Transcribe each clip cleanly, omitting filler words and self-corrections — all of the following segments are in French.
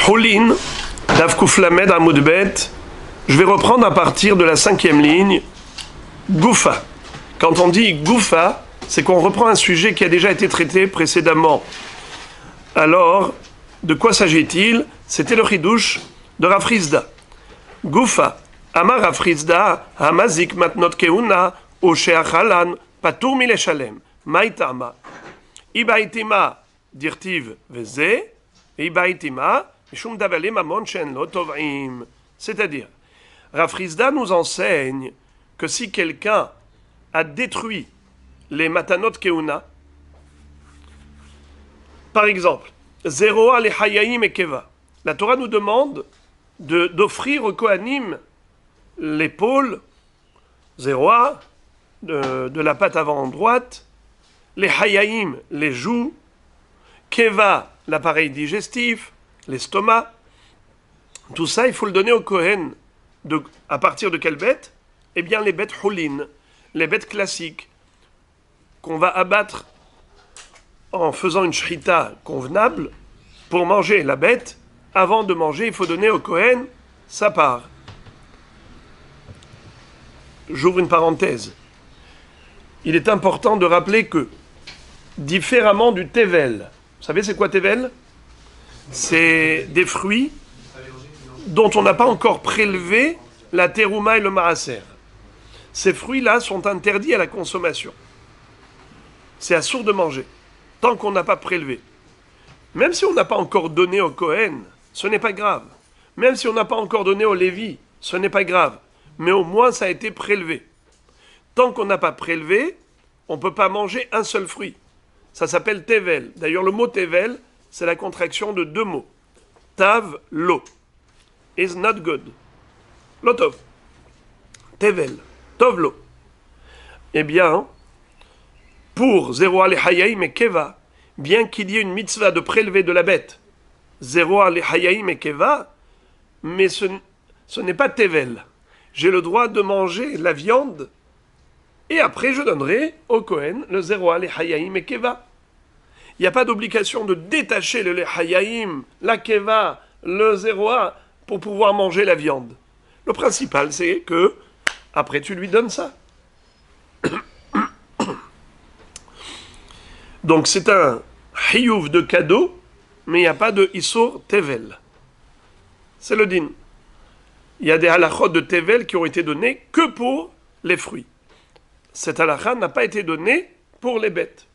Houlin, Daf Kuf Lamed Amud Bet. Je vais reprendre à partir de la 5e ligne. Goufa. Quand on dit Goufa, c'est qu'on reprend un sujet qui a déjà été traité précédemment. Alors, de quoi s'agit-il? C'était le chidouche de Rav Hizda. Goufa. Amar Rav Hizda, Hamazik matnot keuna, Osheachalan, Patur mileshalem. Maitama. Ibaitima, dirtiv veze, Ibaitima, Mishum davale mamon shen lo tovim. C'est-à-dire, Rav Hizda nous enseigne que si quelqu'un a détruit les matanot keuna, par exemple, Zeroa le Hayayim et Keva, la Torah nous demande d'offrir au Kohanim l'épaule, Zeroa, de la patte avant droite, les Hayayim, les joues, Keva, l'appareil digestif, l'estomac. Tout ça, il faut le donner au Kohen. À partir de quelle bête? Eh bien, les bêtes Houlin, les bêtes classiques, qu'on va abattre en faisant une shrita convenable. Pour manger la bête, avant de manger, il faut donner au Kohen sa part. J'ouvre une parenthèse. Il est important de rappeler que, différemment du tevel, vous savez c'est quoi tevel? C'est des fruits dont on n'a pas encore prélevé la terouma et le maaser. Ces fruits-là sont interdits à la consommation. C'est assourd de manger, tant qu'on n'a pas prélevé. Même si on n'a pas encore donné au Kohen, ce n'est pas grave. Même si on n'a pas encore donné au Lévi, ce n'est pas grave. Mais au moins ça a été prélevé. Tant qu'on n'a pas prélevé, on ne peut pas manger un seul fruit. Ça s'appelle tevel. D'ailleurs, le mot tevel, c'est la contraction de deux mots. Tav, lo. Is not good. Lotov. Tevel. Tov, lo. Eh bien, pour Zeroa le Hayayim et Keva, bien qu'il y ait une mitzvah de prélever de la bête, Zeroa le Hayayim et Keva, mais ce n'est pas tevel. J'ai le droit de manger la viande et après je donnerai au Kohen le Zeroa le Hayayim et Keva. Il n'y a pas d'obligation de détacher le Hayayim, la Keva, le Zeroa pour pouvoir manger la viande. Le principal, c'est que après tu lui donnes ça. Donc c'est un hiyuv de cadeau, mais il n'y a pas de isur tevel. C'est le din. Il y a des halachot de tevel qui ont été donnés que pour les fruits. Cette halakha n'a pas été donnée pour les bêtes.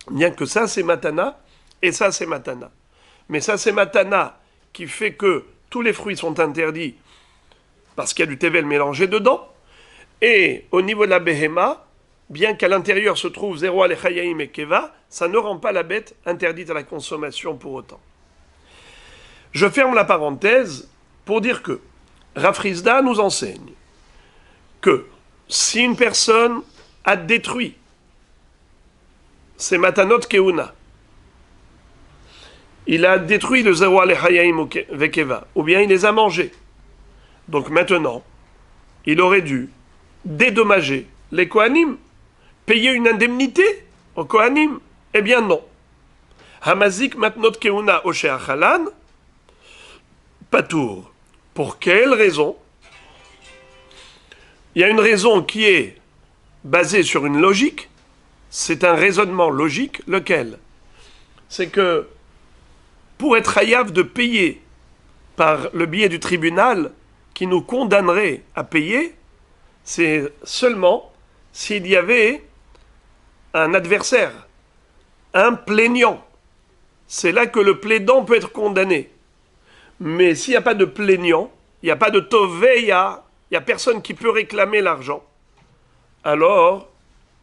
Bien que ça c'est matana, et ça c'est matana. Mais ça c'est matana qui fait que tous les fruits sont interdits parce qu'il y a du tevel mélangé dedans. Et au niveau de la behema, bien qu'à l'intérieur se trouve Zeroa le Hayayim et Keva, ça ne rend pas la bête interdite à la consommation pour autant. Je ferme la parenthèse pour dire que Rav Hizda nous enseigne que si une personne a détruit ses matanot keuna, il a détruit le Zeroa le Hayayim et Keva, ou bien il les a mangés. Donc maintenant, il aurait dû dédommager les Kohanim, payer une indemnité aux Kohanim. Eh bien non. Hamazik matnot keuna osheachalan, patour. Pour quelle raison? Il y a une raison qui est basée sur une logique. C'est un raisonnement logique. Lequel? C'est que pour être hayav de payer par le biais du tribunal qui nous condamnerait à payer, c'est seulement s'il y avait un adversaire, un plaignant. C'est là que le plaidant peut être condamné. Mais s'il n'y a pas de plaignant, il n'y a pas de toveya, il n'y a personne qui peut réclamer l'argent, alors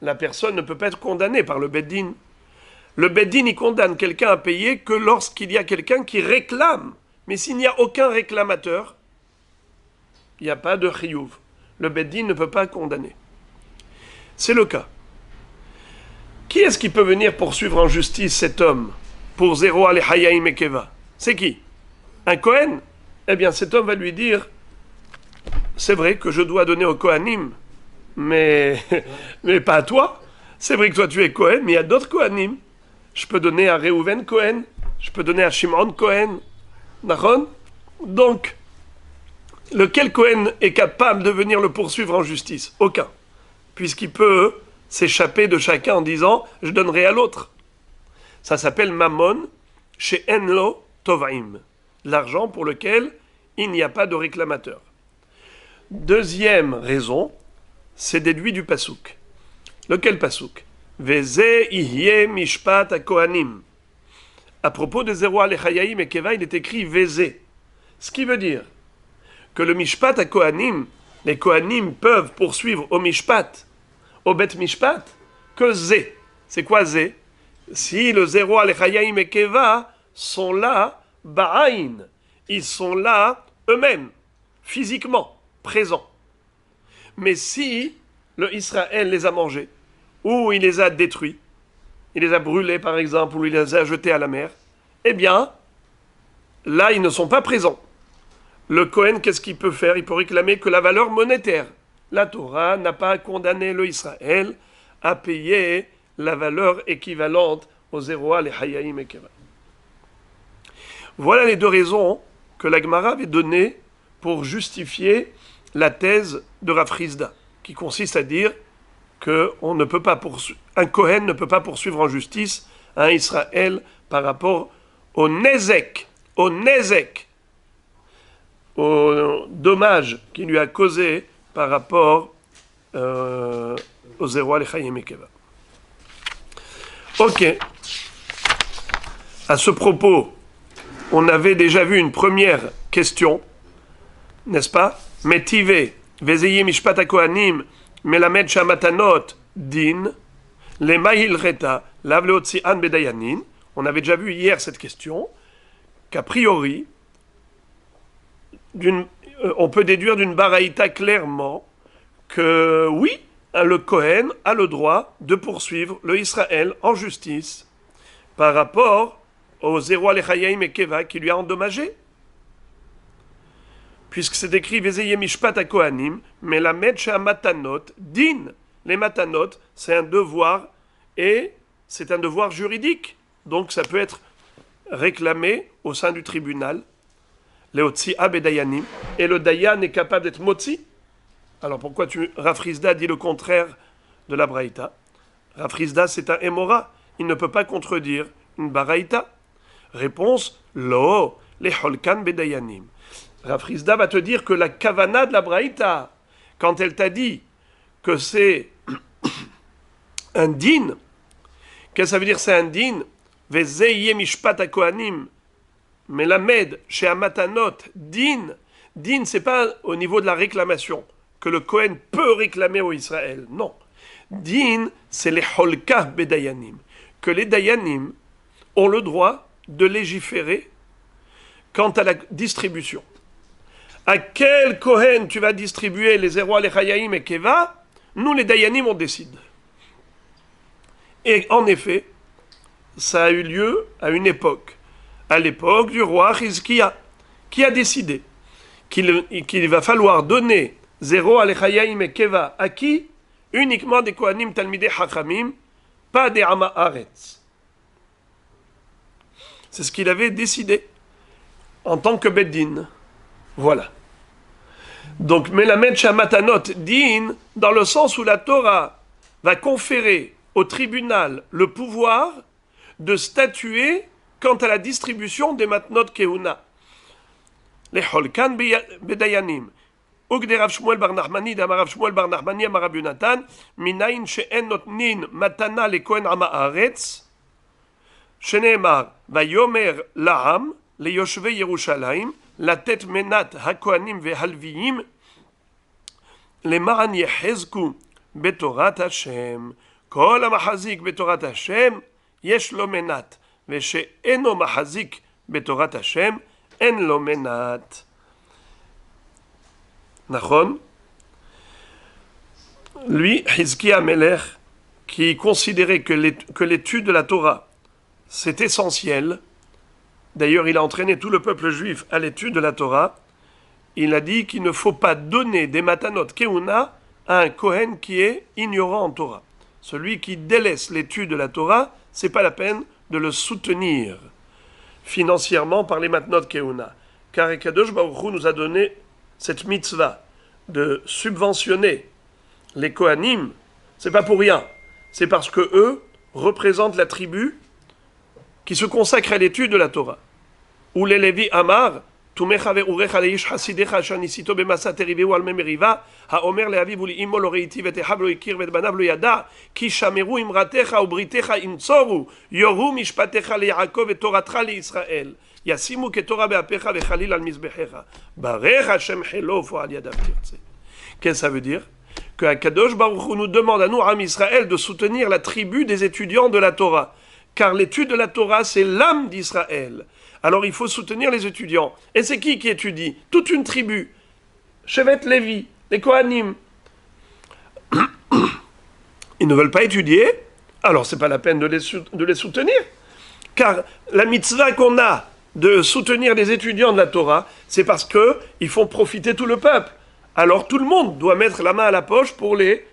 la personne ne peut pas être condamnée par le Beddin. Le Beddin, il condamne quelqu'un à payer que lorsqu'il y a quelqu'un qui réclame. Mais s'il n'y a aucun réclamateur, il n'y a pas de chiyuv. Le Beddin ne peut pas condamner. C'est le cas. Qui est-ce qui peut venir poursuivre en justice cet homme pour Zeroa le Hayayim et Keva? C'est qui? Un Kohen? Eh bien, cet homme va lui dire, c'est vrai que je dois donner au Kohanim, mais pas à toi. C'est vrai que toi tu es Kohen, mais il y a d'autres Kohanim. Je peux donner à Reuven Kohen, je peux donner à Shimon Kohen, Nachon? Donc, lequel Cohen est capable de venir le poursuivre en justice? Aucun. Puisqu'il peut s'échapper de chacun en disant « je donnerai à l'autre ». Ça s'appelle Mammon chez Enlo Tovaim, l'argent pour lequel il n'y a pas de réclamateur. Deuxième raison, c'est déduit du pasouk. Lequel pasouk? Veze ihye mishpat hakohanim. À propos des Zero Alechayaim et Keva, il est écrit Veze. Ce qui veut dire que le mishpat hakohanim, les kohanim peuvent poursuivre au mishpat, au bet mishpat, que Zé. C'est quoi Zé? Si le Zero Alechayaim et Keva sont là, ba'ain, ils sont là eux-mêmes, physiquement, présents. Mais si le Israël les a mangés, ou il les a détruits, il les a brûlés par exemple, ou il les a jetés à la mer, eh bien, là ils ne sont pas présents. Le Kohen, qu'est-ce qu'il peut faire? Il peut réclamer que la valeur monétaire. La Torah n'a pas condamné le Israël à payer la valeur équivalente aux Zéroa, les Hayaïm et Keva. Voilà les deux raisons que la Gemara avait données pour justifier la thèse de Rav Hizda, qui consiste à dire qu'un Kohen ne peut pas poursuivre en justice un Israël par rapport au Nezek, au dommage qu'il lui a causé par rapport au Zéroa, les Chaim et Keva. Ok. À ce propos, on avait déjà vu une première question, n'est-ce pas? Metive, Vezeye Mishpat HaKohanim, Melamed Shamatanot, Din, Lema Hilreta, Lav Leotzian Bedayanin. On avait déjà vu hier cette question, qu'a priori, on peut déduire d'une baraïta clairement que oui, le Kohen a le droit de poursuivre le Israël en justice par rapport au Zéro Alechayaim et Keva qui lui a endommagé. Puisque c'est écrit Vezeye Mishpat HaKohanim, Melamed Shamatanot, Din. Les matanot, c'est un devoir et c'est un devoir juridique. Donc ça peut être réclamé au sein du tribunal. Leotzi Abedayanim. Et le Dayan est capable d'être Motzi. Alors pourquoi Rav Hizda dit le contraire de la Braïta? Rav Hizda c'est un Emora. Il ne peut pas contredire une Baraïta. Réponse, Lo, les Holkan Bedayanim. Rav Hizda va te dire que la Kavana de la Braïta, quand elle t'a dit que c'est un din, qu'est-ce que ça veut dire c'est un din? Vezeye Mishpat HaKohanim. Melamed, chez Amatanot, din. Din, c'est pas au niveau de la réclamation que le Kohen peut réclamer au Israël. Non. Din, c'est les Holka Bedayanim. Que les Dayanim ont le droit de légiférer quant à la distribution. À quel Kohen tu vas distribuer les Zéroa, les Chayaim et Keva? Nous, les Dayanim, on décide. Et en effet, ça a eu lieu à une époque. À l'époque du roi Hizkiya, qui a décidé qu'il va falloir donner Zéro Alechayaim et Keva à qui? Uniquement des Kohanim Talmidei Chachamim, pas des Ama Haaretz. C'est ce qu'il avait décidé en tant que Beddin. Voilà. Donc, Melamed Shamatanot Din, dans le sens où la Torah va conférer au tribunal le pouvoir de statuer quant à la distribution des matnot kehuna. Les Holkan Bedayanim. Ugde Rav Shmuel bar Nachmani, d'Amar Rav Shmuel bar Nachmani, Amar Rabbi Yonatan, Minayin she'en notnin matana le Kohen Ama Haaretz, sheneemar, vayomer la'am, le Yoshvei Yerushalayim, la tête menat hakohanim vehalviyim, le maran yehezku betorat Hashem, kol hamachazik betorat Hashem, yesh lo menat. ושאינו מחזיק בתורת השם, אין לו מנת. נכון? Lui, Hizkiya Melech, qui considérait que l'étude de la Torah, c'est essentiel, d'ailleurs il a entraîné tout le peuple juif à l'étude de la Torah, il a dit qu'il ne faut pas donner des matanot keuna à un Kohen qui est ignorant en Torah. Celui qui délaisse l'étude de la Torah, c'est pas la peine de le soutenir. financièrement par les matnot keuna. Car Kadosh Baruch Hu nous a donné cette mitzvah de subventionner les Kohanim. C'est pas pour rien. C'est parce que eux représentent la tribu qui se consacre à l'étude de la Torah. Ou les Lévi Amar, Tumecha ve'urecha leish hasidecha asher nisito b'masa teriveu al memeriva, haomer le'aviv u'li'imo lo reiti ve'techav lo ikir ve'banav lo yada, ki shameru imratecha u'britecha imtzoru, yoru mishpatecha le'Yaakov ve'toratcha le'Yisrael, yasimu ketorah be'apecha ve'chalil al mizbechecha, barech Hashem chelof al yadav tirtze. Qu'est-ce que ça veut dire? Que Akadosh Baruch Hu nous demande à nous, Am Israël, de soutenir la tribu des étudiants de la Torah. Car l'étude de la Torah, c'est l'âme d'Israël. Alors il faut soutenir les étudiants. Et c'est qui étudie? Toute une tribu. Shevet Lévi, les Kohanim. Ils ne veulent pas étudier, alors c'est pas la peine de les soutenir. Car la mitzvah qu'on a de soutenir les étudiants de la Torah, c'est parce qu'ils font profiter tout le peuple. Alors tout le monde doit mettre la main à la poche pour les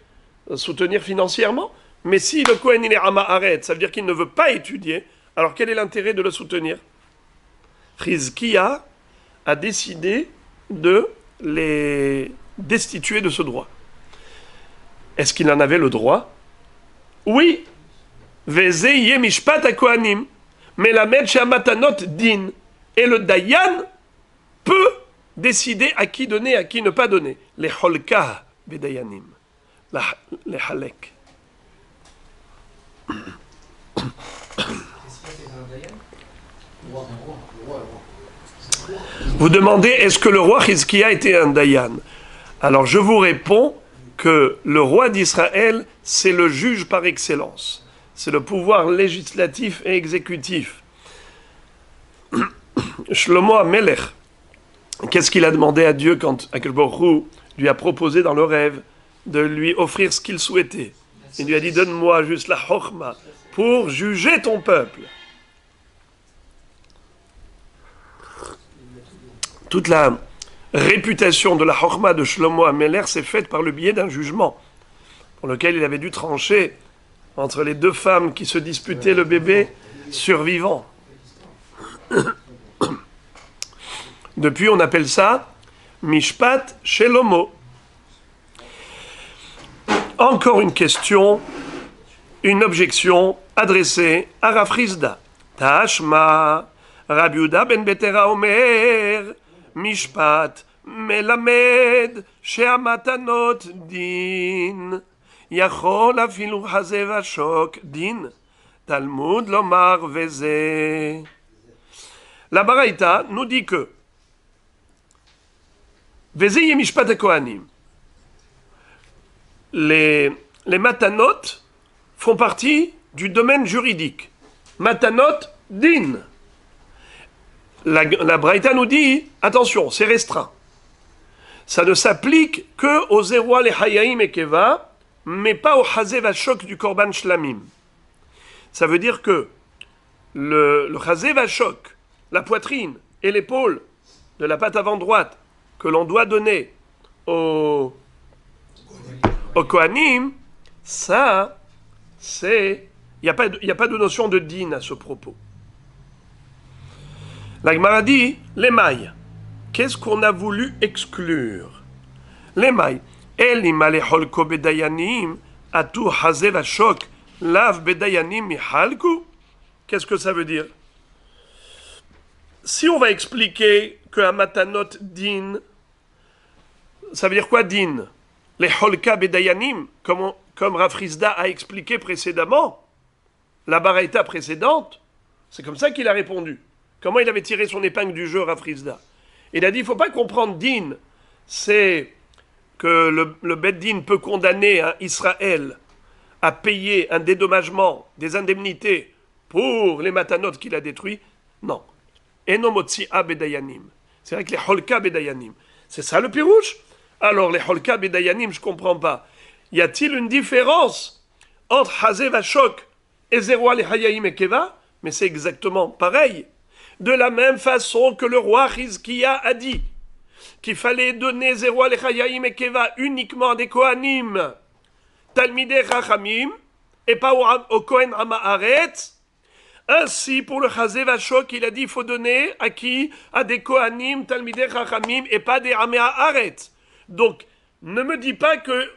soutenir financièrement. Mais si le Kohen il est Ama'aret, ça veut dire qu'il ne veut pas étudier, alors quel est l'intérêt de le soutenir? Chizkiya a décidé de les destituer de ce droit. Est-ce qu'il en avait le droit? Oui. Veze ye mishpat ha-kohanim, melamed she'amatanot din. Et le Dayan peut décider à qui donner, à qui ne pas donner. Les holka bedayanim. Les halek. Vous demandez, est-ce que le roi Chizkiya était un Dayan? Alors je vous réponds que le roi d'Israël, c'est le juge par excellence. C'est le pouvoir législatif et exécutif. Shlomo HaMelech, qu'est-ce qu'il a demandé à Dieu quand Akadosh Baruch Hu lui a proposé dans le rêve de lui offrir ce qu'il souhaitait? Il lui a dit, donne-moi juste la chokhma pour juger ton peuple. Toute la réputation de la chokhma de Shlomo HaMelech s'est faite par le biais d'un jugement pour lequel il avait dû trancher entre les deux femmes qui se disputaient le bébé survivant. Depuis, on appelle ça Mishpat Shelomo. Encore une question, une objection adressée à Rav Chizda. Tashma, Rabbi Yehuda ben Betera Omer, Mishpat melamed she'amatanot din, yachol afilu hazeh vashok din, Talmud lomar veze. La Baraïta nous dit que veze ye mishpat ha-kohanim. Les matanot font partie du domaine juridique. Matanot din. La Braïta nous dit, attention, c'est restreint. Ça ne s'applique que aux Zeroua, les Hayaim et Keva, mais pas au Hazeh Vashok du Korban Shlamim. Ça veut dire que le Hazeh Vashok, la poitrine et l'épaule de la patte avant droite, que l'on doit donner au Kohanim, ça, c'est... Il n'y a pas de notion de din à ce propos. La Gemara dit, les mailles. Qu'est-ce qu'on a voulu exclure? Les mailles. Elima leholko bedayanim, atu hazeh vashok, lav bedayanim mihalku. Qu'est-ce que ça veut dire? Si on va expliquer qu'un matanot din, ça veut dire quoi din? Les holka bedayanim, comme Rav Chizda a expliqué précédemment, la baraïta précédente, c'est comme ça qu'il a répondu. Comment il avait tiré son épingle du jeu, Rav Chizda? Il a dit, il ne faut pas comprendre din, c'est que le Bet Din peut condamner un Israël à payer un dédommagement, des indemnités pour les matanot qu'il a détruits. Non. Enomotsia bedayanim. C'est vrai que les holka bedayanim. C'est ça le pirouche? Alors les holka bedayanim, je ne comprends pas. Y a-t-il une différence entre Hazeh Vashok et Zeroua les Hayaim et Keva? Mais c'est exactement pareil. De la même façon que le roi Chizkiya a dit qu'il fallait donner Zeroua les Hayaim et Keva uniquement à des Kohanim, Talmidei Chachamim, et pas au Kohen Ama'aret. Ainsi, pour le Chazé Vachok, il a dit il faut donner à qui? À des Kohanim, Talmidei Chachamim, et pas des Amea Aretz. Donc, ne me dis pas que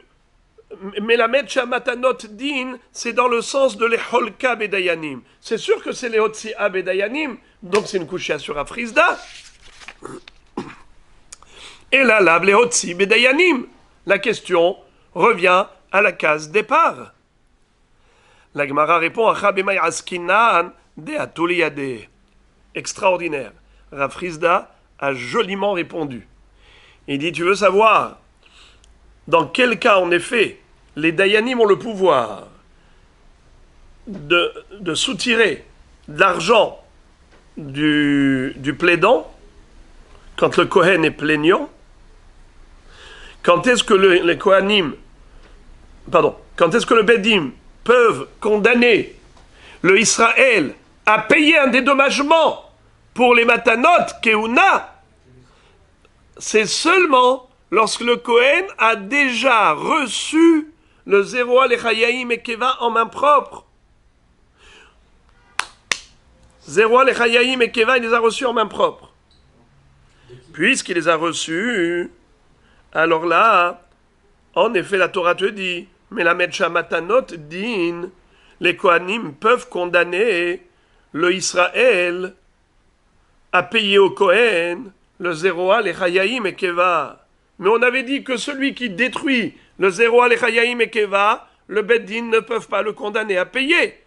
Melamed Shamatanot Din, c'est dans le sens de l'Echolka Bedayanim. C'est sûr que c'est l'Eotsia Bedayanim, donc c'est une couchia sur Afrizda. Et là, là, l'Eotsi Bedayanim. La question revient à la case départ. La Gemara répond à Chabemay Askinan de Atuliyade. Extraordinaire. Rafrizda a joliment répondu. Il dit, tu veux savoir dans quel cas, en effet, les Dayanim ont le pouvoir de soutirer de l'argent du plaidant quand le Kohen est plaignant? Quand est-ce que les Kohanim, quand est-ce que le Bedim peuvent condamner le Israël à payer un dédommagement pour les matanot keuna? C'est seulement lorsque le Kohen a déjà reçu le Zeroa Lechayaim et Keva en main propre. Zeroa Lechayaim et Keva, il les a reçus en main propre. Puisqu'il les a reçus, alors là, en effet, la Torah te dit, mais la Medsha Matanot din, les Kohanim peuvent condamner le Israël à payer au Kohen le Zeroa Lechayaim et Keva. Mais on avait dit que celui qui détruit le Zeroa Lechayaim et Keva, le Beddin ne peuvent pas le condamner à payer.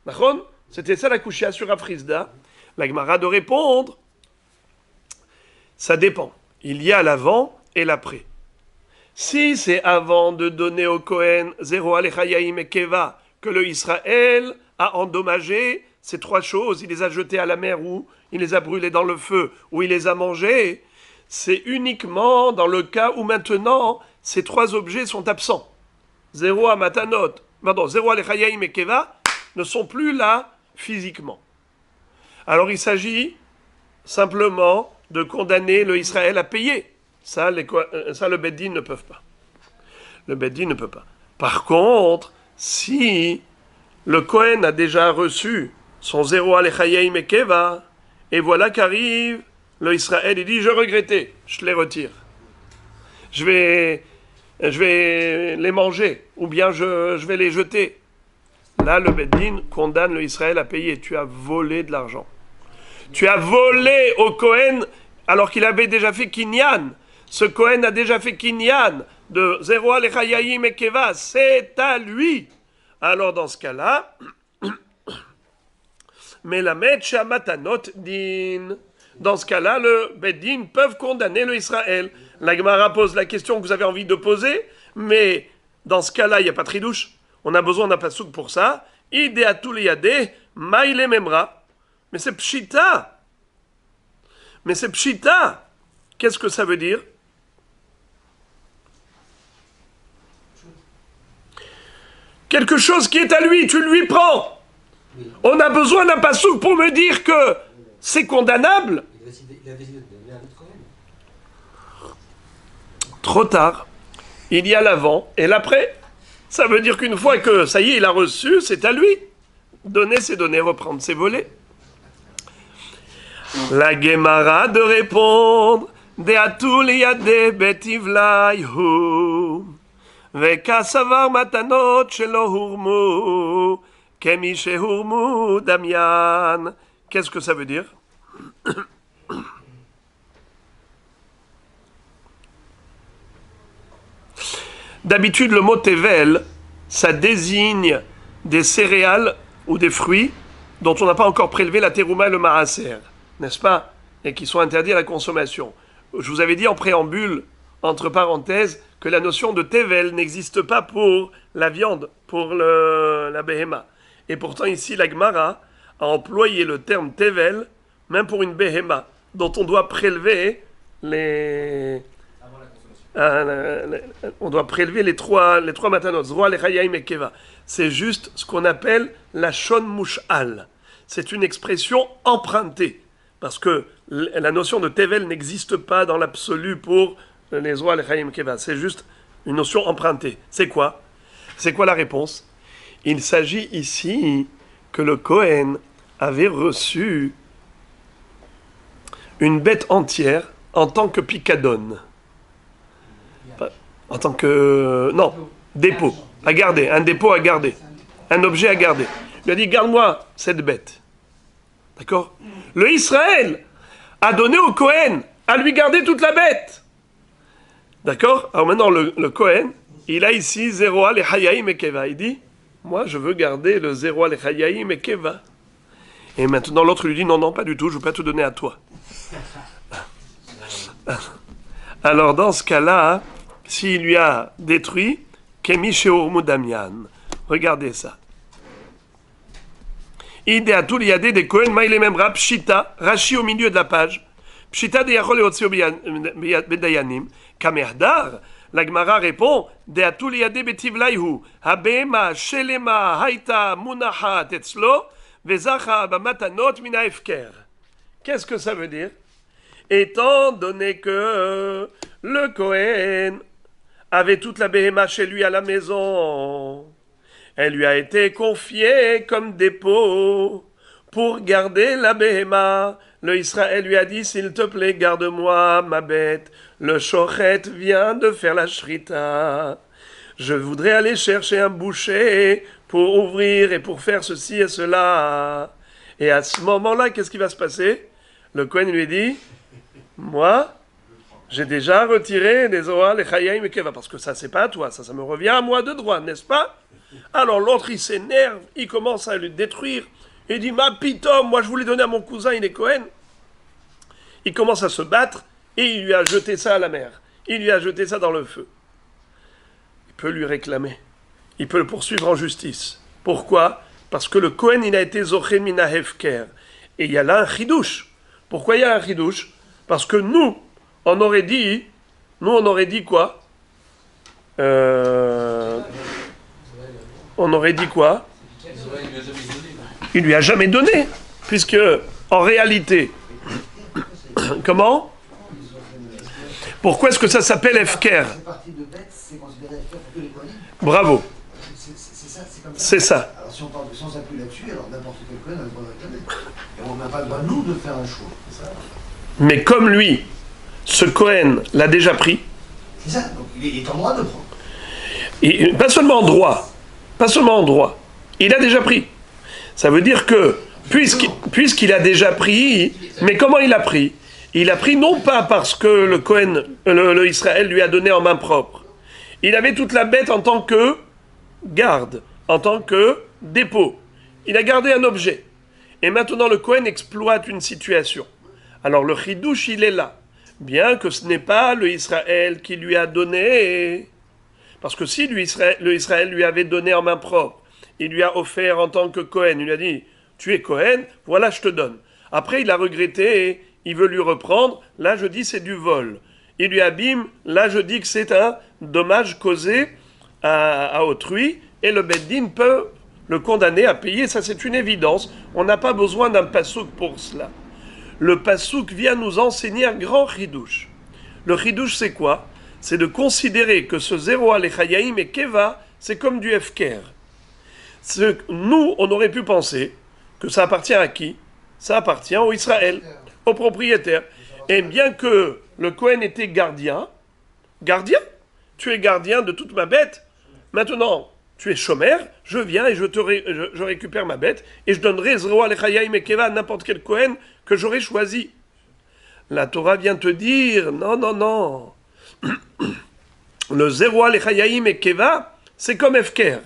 D'accord? C'était ça la couchia sur Afrizda. La Gemara de répondre, ça dépend. Il y a l'avant et l'après. Si c'est avant de donner au Kohen Zeroa Lechayaim et Keva que le Israël a endommagé ces trois choses, il les a jetés à la mer ou il les a brûlés dans le feu ou il les a mangés, c'est uniquement dans le cas où maintenant ces trois objets sont absents. Zeroa Matanot, Zeroa Lechayaim et Keva ne sont plus là physiquement. Alors il s'agit simplement de condamner le Israël à payer. Ça, le Beddin ne peuvent pas. Le Beddin ne peut pas. Par contre, si le Kohen a déjà reçu son Zeroa Lechayaim et Keva, et voilà qu'arrive le Israël, il dit, je regrettais, je les retire. Je vais les manger, ou bien je vais les jeter. Là, le Beddin condamne le Israël à payer. Tu as volé de l'argent. Tu as volé au Kohen alors qu'il avait déjà fait Kinyan. Ce Kohen a déjà fait Kinyan de Zeroa Lechayaim et Keva. C'est à lui. Alors dans ce cas-là, Melamed Shamatanot din. Dans ce cas-là, le Beddin peuvent condamner le Israël. La Gemara pose la question que vous avez envie de poser, mais dans ce cas-là, il n'y a pas de tridouche. On a besoin d'un pasouk pour ça. Ideatul yade, maïle memra. Mais c'est pshita. Mais c'est pshita. Qu'est-ce que ça veut dire? Quelque chose qui est à lui, tu lui prends. On a besoin d'un pasouk pour me dire que c'est condamnable. Trop tard. Il y a l'avant et l'après. Ça veut dire qu'une fois que, ça y est, il a reçu, c'est à lui. Donner, c'est donner, reprendre, c'est voler. La Gemara de répondre, de atul yade betivlayhu, vekasavar matanot shelo hurmu, kemi shehurmu damian. Qu'est-ce que ça veut dire? D'habitude, le mot tevel, ça désigne des céréales ou des fruits dont on n'a pas encore prélevé la terouma et le maaser, n'est-ce pas? Et qui sont interdits à la consommation. Je vous avais dit en préambule, entre parenthèses, que la notion de tevel n'existe pas pour la viande, pour la behema. Et pourtant ici, la Gemara a employé le terme tevel, même pour une behema, dont on doit prélever on doit prélever les trois matanot, Zeroa Lechayaim et Keva. C'est juste ce qu'on appelle la shon mush'al. C'est une expression empruntée, parce que la notion de tevel n'existe pas dans l'absolu pour les Zeroa Lechayaim et Keva. C'est juste une notion empruntée. C'est quoi la réponse? Il s'agit ici que le Kohen avait reçu une bête entière en tant que picadone. En tant que... Non, dépôt, à garder, un dépôt à garder, un objet à garder. Il lui a dit, garde-moi cette bête. D'accord? Le Israël a donné au Kohen à lui garder toute la bête. D'accord? Alors maintenant, le Kohen, il a ici Zeroa le Hayaim et Keva. Il dit, moi, je veux garder le Zeroa le Hayaim et Keva. Et maintenant, l'autre lui dit, non, non, pas du tout, je ne veux pas te donner à toi. Alors, dans ce cas-là, s'il lui a détruit, Kemi Sheor Mudamian. Regardez ça. Idéatul Yadé des Kohen, Maïle Memra, Pshita, Rashi au milieu de la page. Pshita de Yachol et Otsio Bedayanim. Kamerdar, la Gemara répond, Deatul Yadé Betivlaihu, Habema, Shelema, Haïta, Munaha, Tetzlo, Vezacha, Bamatanot, Mina Efker. Qu'est-ce que ça veut dire? Étant donné que le Kohen avait toute la béhéma chez lui à la maison, elle lui a été confiée comme dépôt pour garder la béhéma. Le Israël lui a dit, s'il te plaît, garde-moi ma bête. Le shochet vient de faire la shrita. Je voudrais aller chercher un boucher pour ouvrir et pour faire ceci et cela. Et à ce moment-là, qu'est-ce qui va se passer? Le Kohen lui dit, moi, j'ai déjà retiré les Zohar, les Chayaim et Keva, parce que ça, c'est pas à toi, ça me revient à moi de droit, n'est-ce pas? Alors l'autre, il s'énerve, il commence à le détruire, il dit, ma pitom, moi je voulais donner à mon cousin, il est Cohen. Il commence à se battre, et il lui a jeté ça à la mer. Il lui a jeté ça dans le feu. Il peut lui réclamer. Il peut le poursuivre en justice. Pourquoi? Parce que le Cohen, il a été Zoché Mina Hefker. Et il y a là un chidouche. Pourquoi il y a un chidouche? Parce que nous, on aurait dit quoi? On aurait dit quoi? Il lui a jamais donné, puisque en réalité, comment? Pourquoi est-ce que ça s'appelle Efker? Bravo. C'est ça. Alors si on parle de sans appui là-dessus, alors n'importe quel Cohen a le droit de réclamer. Et on n'a pas le droit, nous, de faire un choix. Mais comme lui, ce Cohen l'a déjà pris. C'est ça, donc il est en droit de prendre. Et pas seulement en droit, il a déjà pris. Ça veut dire que, puisqu'il a déjà pris, mais comment il a pris? Il a pris non pas parce que le Cohen, le Israël lui a donné en main propre. Il avait toute la bête en tant que garde, en tant que dépôt. Il a gardé un objet. Et maintenant le Cohen exploite une situation. Alors le chidouche, il est là. Bien que ce n'est pas le Israël qui lui a donné. Parce que si le Israël lui avait donné en main propre, il lui a offert en tant que Cohen, il lui a dit, tu es Cohen, voilà, je te donne. Après, il a regretté, il veut lui reprendre, là je dis c'est du vol. Il lui abîme, là je dis que c'est un dommage causé à autrui, et le Beddin peut le condamner à payer, ça c'est une évidence. On n'a pas besoin d'un pasouk pour cela. Le pasouk vient nous enseigner un grand chidouche. Le chidouche c'est quoi? C'est de considérer que ce Zeroa le Chayaim et Keva, c'est comme du Hefker. Nous, on aurait pu penser que ça appartient à qui? Ça appartient au Israël, au propriétaire. Et bien que le Cohen était gardien, tu es gardien de toute ma bête, maintenant tu es chômeur, je viens et je récupère ma bête, et je donnerai Zeroa le Chayaim et Keva à n'importe quel Cohen que j'aurais choisi. La Torah vient te dire, non. Le Zeroa le Chayaim et Keva, c'est comme Hefker.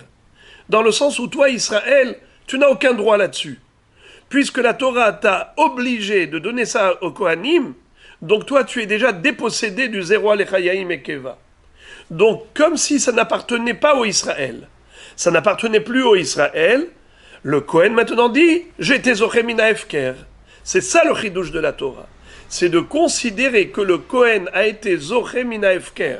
Dans le sens où toi, Israël, tu n'as aucun droit là-dessus. Puisque la Torah t'a obligé de donner ça au Kohanim, donc toi, tu es déjà dépossédé du Zeroa le Chayaim et Keva. Donc, comme si ça n'appartenait pas au Israël, ça n'appartenait plus au Israël, le Kohen maintenant dit, j'étais Zoché Mina Hefker. C'est ça le chidouche de la Torah. C'est de considérer que le Kohen a été Zoché Mina Hefker.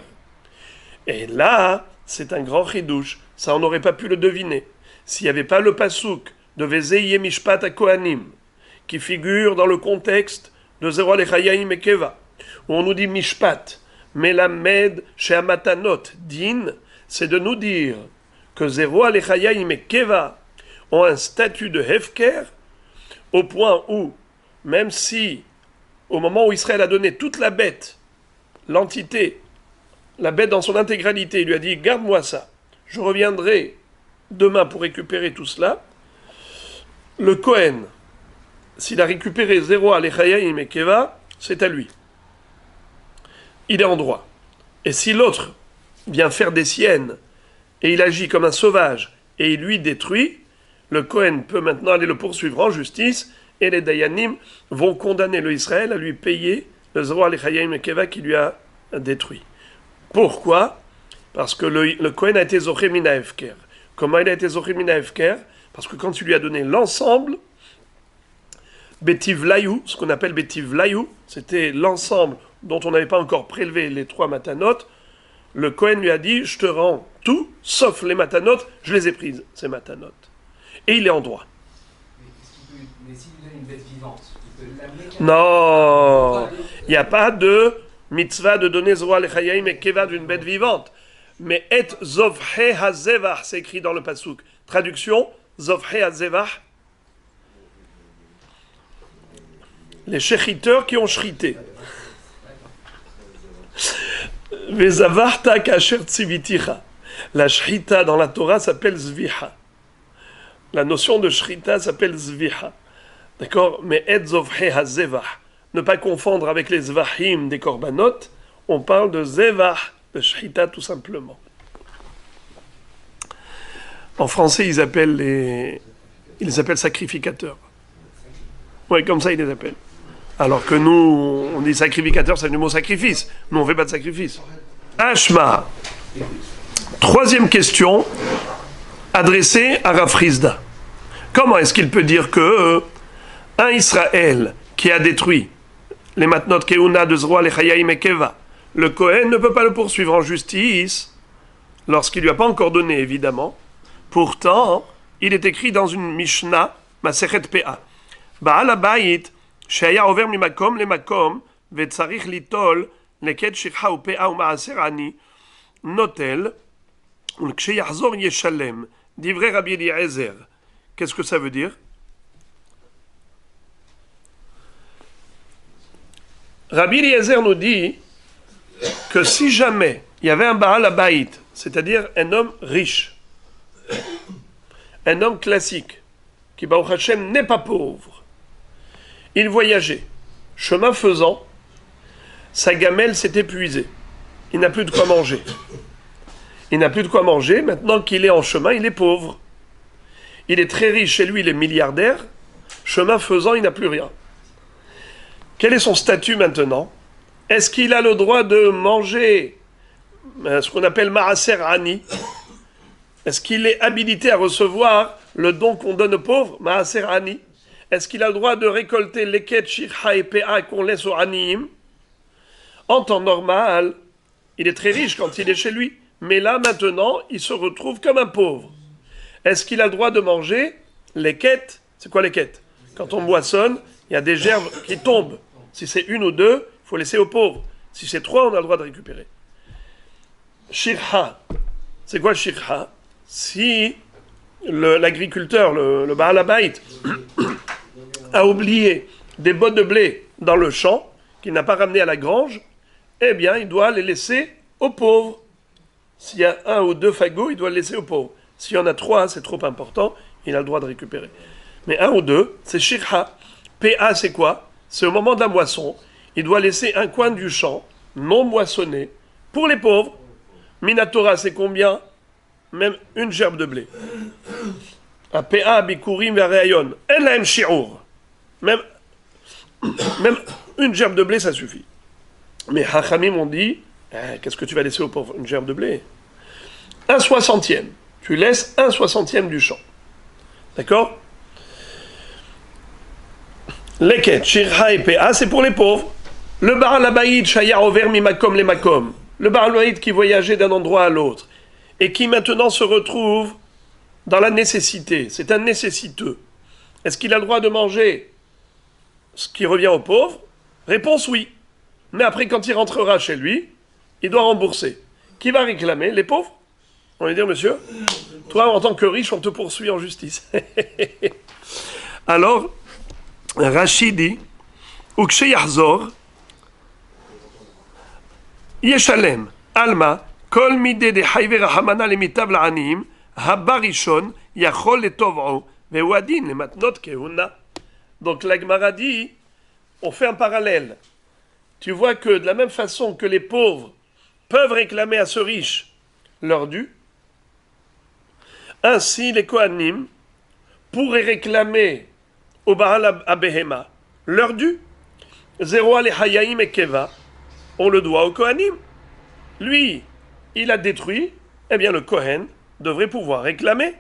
Et là, c'est un grand chidouche. Ça, on n'aurait pas pu le deviner. S'il n'y avait pas le pasouk de Vezeye Mishpat à Kohanim, qui figure dans le contexte de Zeroa le Chayaim et Keva, où on nous dit Mishpat, Melamed Sheamatanot, Din, c'est de nous dire que Zeroa le Chayaim et Keva ont un statut de Hefker, au point où, même si, au moment où Israël a donné toute la bête, l'entité, la bête dans son intégralité, il lui a dit, garde-moi ça, je reviendrai demain pour récupérer tout cela, le Kohen, s'il a récupéré zéro Alechayaim et Keva, c'est à lui. Il est en droit. Et si l'autre vient faire des siennes, et il agit comme un sauvage, et il lui détruit, le Kohen peut maintenant aller le poursuivre en justice, et les Dayanim vont condamner le Israël à lui payer le zéro Alechayaim et Keva qui lui a détruit. Pourquoi? Parce que le Kohen a été Zoché Mina Hefker. Comment il a été Zoché Mina Hefker? Parce que quand tu lui as donné l'ensemble, Betiv Layou, ce qu'on appelle Betiv Layou, c'était l'ensemble dont on n'avait pas encore prélevé les 3 matanotes, le Kohen lui a dit, je te rends tout, sauf les matanotes, je les ai prises, ces matanotes. Et il est en droit. Mais s'il a une bête vivante, il peut l'amener... Non, il n'y a pas de mitzvah de donner Zohar Lechayaim et Keva d'une bête vivante. Mais et Zovhe HaZevach, c'est écrit dans le Passouk. Traduction, Zovhe HaZevach. Les shechiteurs qui ont shrité. Vezavarta kasher tziviticha. La shrita dans la Torah s'appelle zviha. La notion de shrita s'appelle zviha. D'accord? Mais et zovhe hazevah. Ne pas confondre avec les zvahim des korbanot. On parle de zevah, de shrita tout simplement. En français, ils appellent sacrificateurs. Oui, comme ça, ils les appellent. Alors que nous, on dit sacrificateur, c'est du mot sacrifice. Nous, on ne fait pas de sacrifice. Ashma. 3e question, adressée à Rav Frisda. Comment est-ce qu'il peut dire que un Israël qui a détruit les matnot keuna de Zroa, les Chayaim et Keva, le Kohen ne peut pas le poursuivre en justice, lorsqu'il ne lui a pas encore donné, évidemment. Pourtant, il est écrit dans une Mishnah, Masechet Pea. Baal Habayit, שהיה עובר ממקום למקום וצריך ליטול לקט שכחה ופאה ומעשר עני נוטל וכשיחזור ישלם. דברי רבי אליעזר. Qu'est-ce que ça veut dire? Rabbi Eliezer nous dit que si jamais il y avait un Baal Habayit, c'est-à-dire un homme riche, un homme classique, qui Baruch Hashem n'est pas pauvre, il voyageait. Chemin faisant, sa gamelle s'est épuisée. Il n'a plus de quoi manger. Il n'a plus de quoi manger. Maintenant qu'il est en chemin, il est pauvre. Il est très riche chez lui, il est milliardaire. Chemin faisant, il n'a plus rien. Quel est son statut maintenant? Est-ce qu'il a le droit de manger ce qu'on appelle Maaser Ani? Est-ce qu'il est habilité à recevoir le don qu'on donne aux pauvres, Maaser Ani? Est-ce qu'il a le droit de récolter leket, shirha et pea qu'on laisse aux Aniim? En temps normal, il est très riche quand il est chez lui. Mais là, maintenant, il se retrouve comme un pauvre. Est-ce qu'il a le droit de manger leket? C'est quoi leket? Quand on boissonne, il y a des gerbes qui tombent. Si c'est 1 ou 2, il faut laisser aux pauvres. Si c'est 3, on a le droit de récupérer. Shirha. C'est quoi shirha? Si l'agriculteur, le Baal Habayit, a oublié des bottes de blé dans le champ, qu'il n'a pas ramené à la grange, eh bien, il doit les laisser aux pauvres. S'il y a 1 ou 2 fagots, il doit les laisser aux pauvres. S'il y en a 3, c'est trop important, il a le droit de récupérer. Mais 1 ou 2, c'est shirha. PA, c'est quoi? C'est au moment de la moisson. Il doit laisser un coin du champ, non moissonné, pour les pauvres. Minatora, c'est combien? Même une gerbe de blé. A PA, bikurim, vereayon. Elle a un shi'ur. Même une gerbe de blé, ça suffit. Mais Hachamim ont dit, qu'est-ce que tu vas laisser aux pauvres? Une gerbe de blé. 1/60. Tu laisses 1/60 du champ. D'accord? Leket, shirha et pea, c'est pour les pauvres. Le Baal Habayit, shaya over mimakom les makom. Le Baal Habayit qui voyageait d'un endroit à l'autre et qui maintenant se retrouve dans la nécessité. C'est un nécessiteux. Est-ce qu'il a le droit de manger ce qui revient aux pauvres? Réponse oui. Mais après, quand il rentrera chez lui, il doit rembourser. Qui va réclamer? Les pauvres? On va dire, monsieur, toi, en tant que riche, on te poursuit en justice. Alors, Rashi dit, Uksheyachzor, Yeshalem, Alma, Kol midé de Hayve Rahamana le mitav la'anim, Habarishon, Yachol le tov'o, Vewadin le matnot keuna. Donc la Gemara dit, on fait un parallèle. Tu vois que de la même façon que les pauvres peuvent réclamer à ce riche leur dû, ainsi les Kohanim pourraient réclamer au Baal Abehema leur dû. Zéro ale Hayaim et Keva, on le doit au Kohanim. Lui, il a détruit, eh bien le Kohen devrait pouvoir réclamer.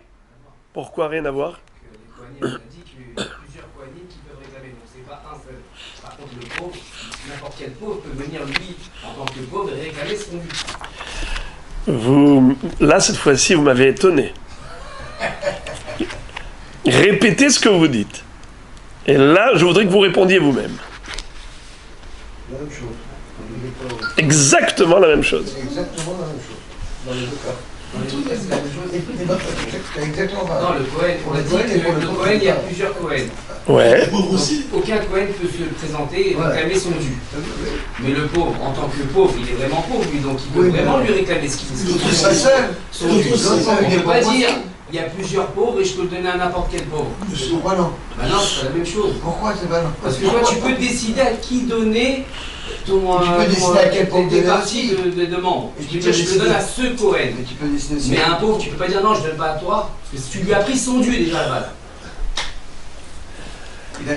Pourquoi rien à voir? Les Kohanim, on a dit qu'il y a plusieurs Kohanim qui peuvent réclamer, donc c'est pas un seul. Par contre, le pauvre, n'importe quel pauvre peut venir lui, en tant que pauvre, et réclamer son dû. Là, cette fois-ci, vous m'avez étonné. Répétez ce que vous dites. Et là, je voudrais que vous répondiez vous-même. La même chose. Exactement la même chose. C'est exactement la même chose. Dans les deux cas. Dans les deux cas, c'est la même chose. C'est exactement pareil. Non, le Kohen, on a dit que le Kohen, il y a plusieurs Kohen. Ouais. Donc, aucun Kohen peut se présenter et réclamer son dû. Mais le pauvre, en tant que pauvre, il est vraiment pauvre, lui, donc il peut vraiment lui réclamer ce qu'il C'est ça. son dû. On ne peut pas dire, il y a plusieurs pauvres et je peux le donner à n'importe quel pauvre. Pourquoi non? Bah non, c'est pas la même chose. Pourquoi c'est pas non? Parce que toi, tu peux décider à qui donner ton, Tu peux décider à quel pauvre tes donner parties aussi. de membres. Et Tu peux dire, je le donne à ce Kohen. Mais tu peux décider aussi. Mais à un pauvre, tu peux pas dire non, je donne pas à toi. Parce que tu lui as pris son dû déjà à la base. Il a...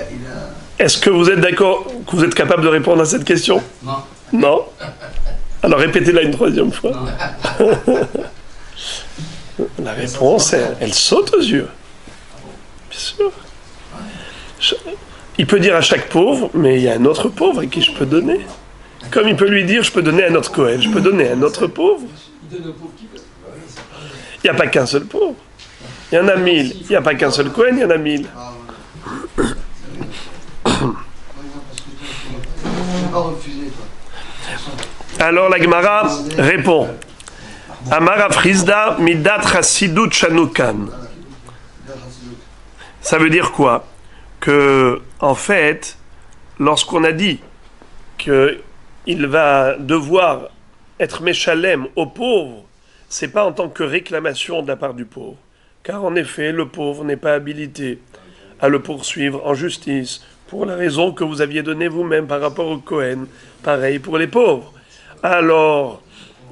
Est-ce que vous êtes d'accord, que vous êtes capable de répondre à cette question? Non. Non? Alors répétez-la une troisième fois. Non. La réponse, elle saute aux yeux. Bien sûr. Il peut dire à chaque pauvre, mais il y a un autre pauvre à qui je peux donner. Comme il peut lui dire, je peux donner à un autre Kohen, je peux donner à un autre pauvre. Il donne au pauvre qui veut. Il n'y a pas qu'un seul pauvre. Il y en a 1000. Il n'y a pas qu'un seul Kohen, il y en a 1000. Je ne pas refuser, toi. Alors la Gemara répond. Amara Frisda midat chasidut shanukan. Ça veut dire quoi? Que, en fait, lorsqu'on a dit qu'il va devoir être méchalem au pauvre, c'est pas en tant que réclamation de la part du pauvre. Car en effet, le pauvre n'est pas habilité à le poursuivre en justice pour la raison que vous aviez donnée vous-même par rapport au Kohen. Pareil pour les pauvres. Alors,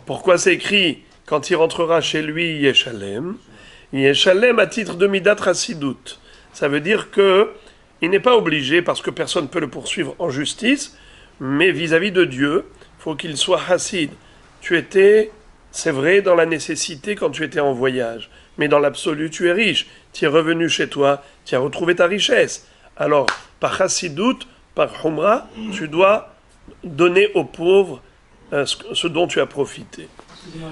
pourquoi c'est écrit quand il rentrera chez lui, Yeshalem? Yeshalem à titre de Midat Chassidut. Ça veut dire que il n'est pas obligé, parce que personne ne peut le poursuivre en justice, mais vis-à-vis de Dieu, il faut qu'il soit Hassid. Tu étais, c'est vrai, dans la nécessité quand tu étais en voyage, mais dans l'absolu, tu es riche. Tu es revenu chez toi, tu as retrouvé ta richesse. Alors, par Hassidut, par Humra, tu dois donner aux pauvres ce dont tu as profité. Excusez-moi,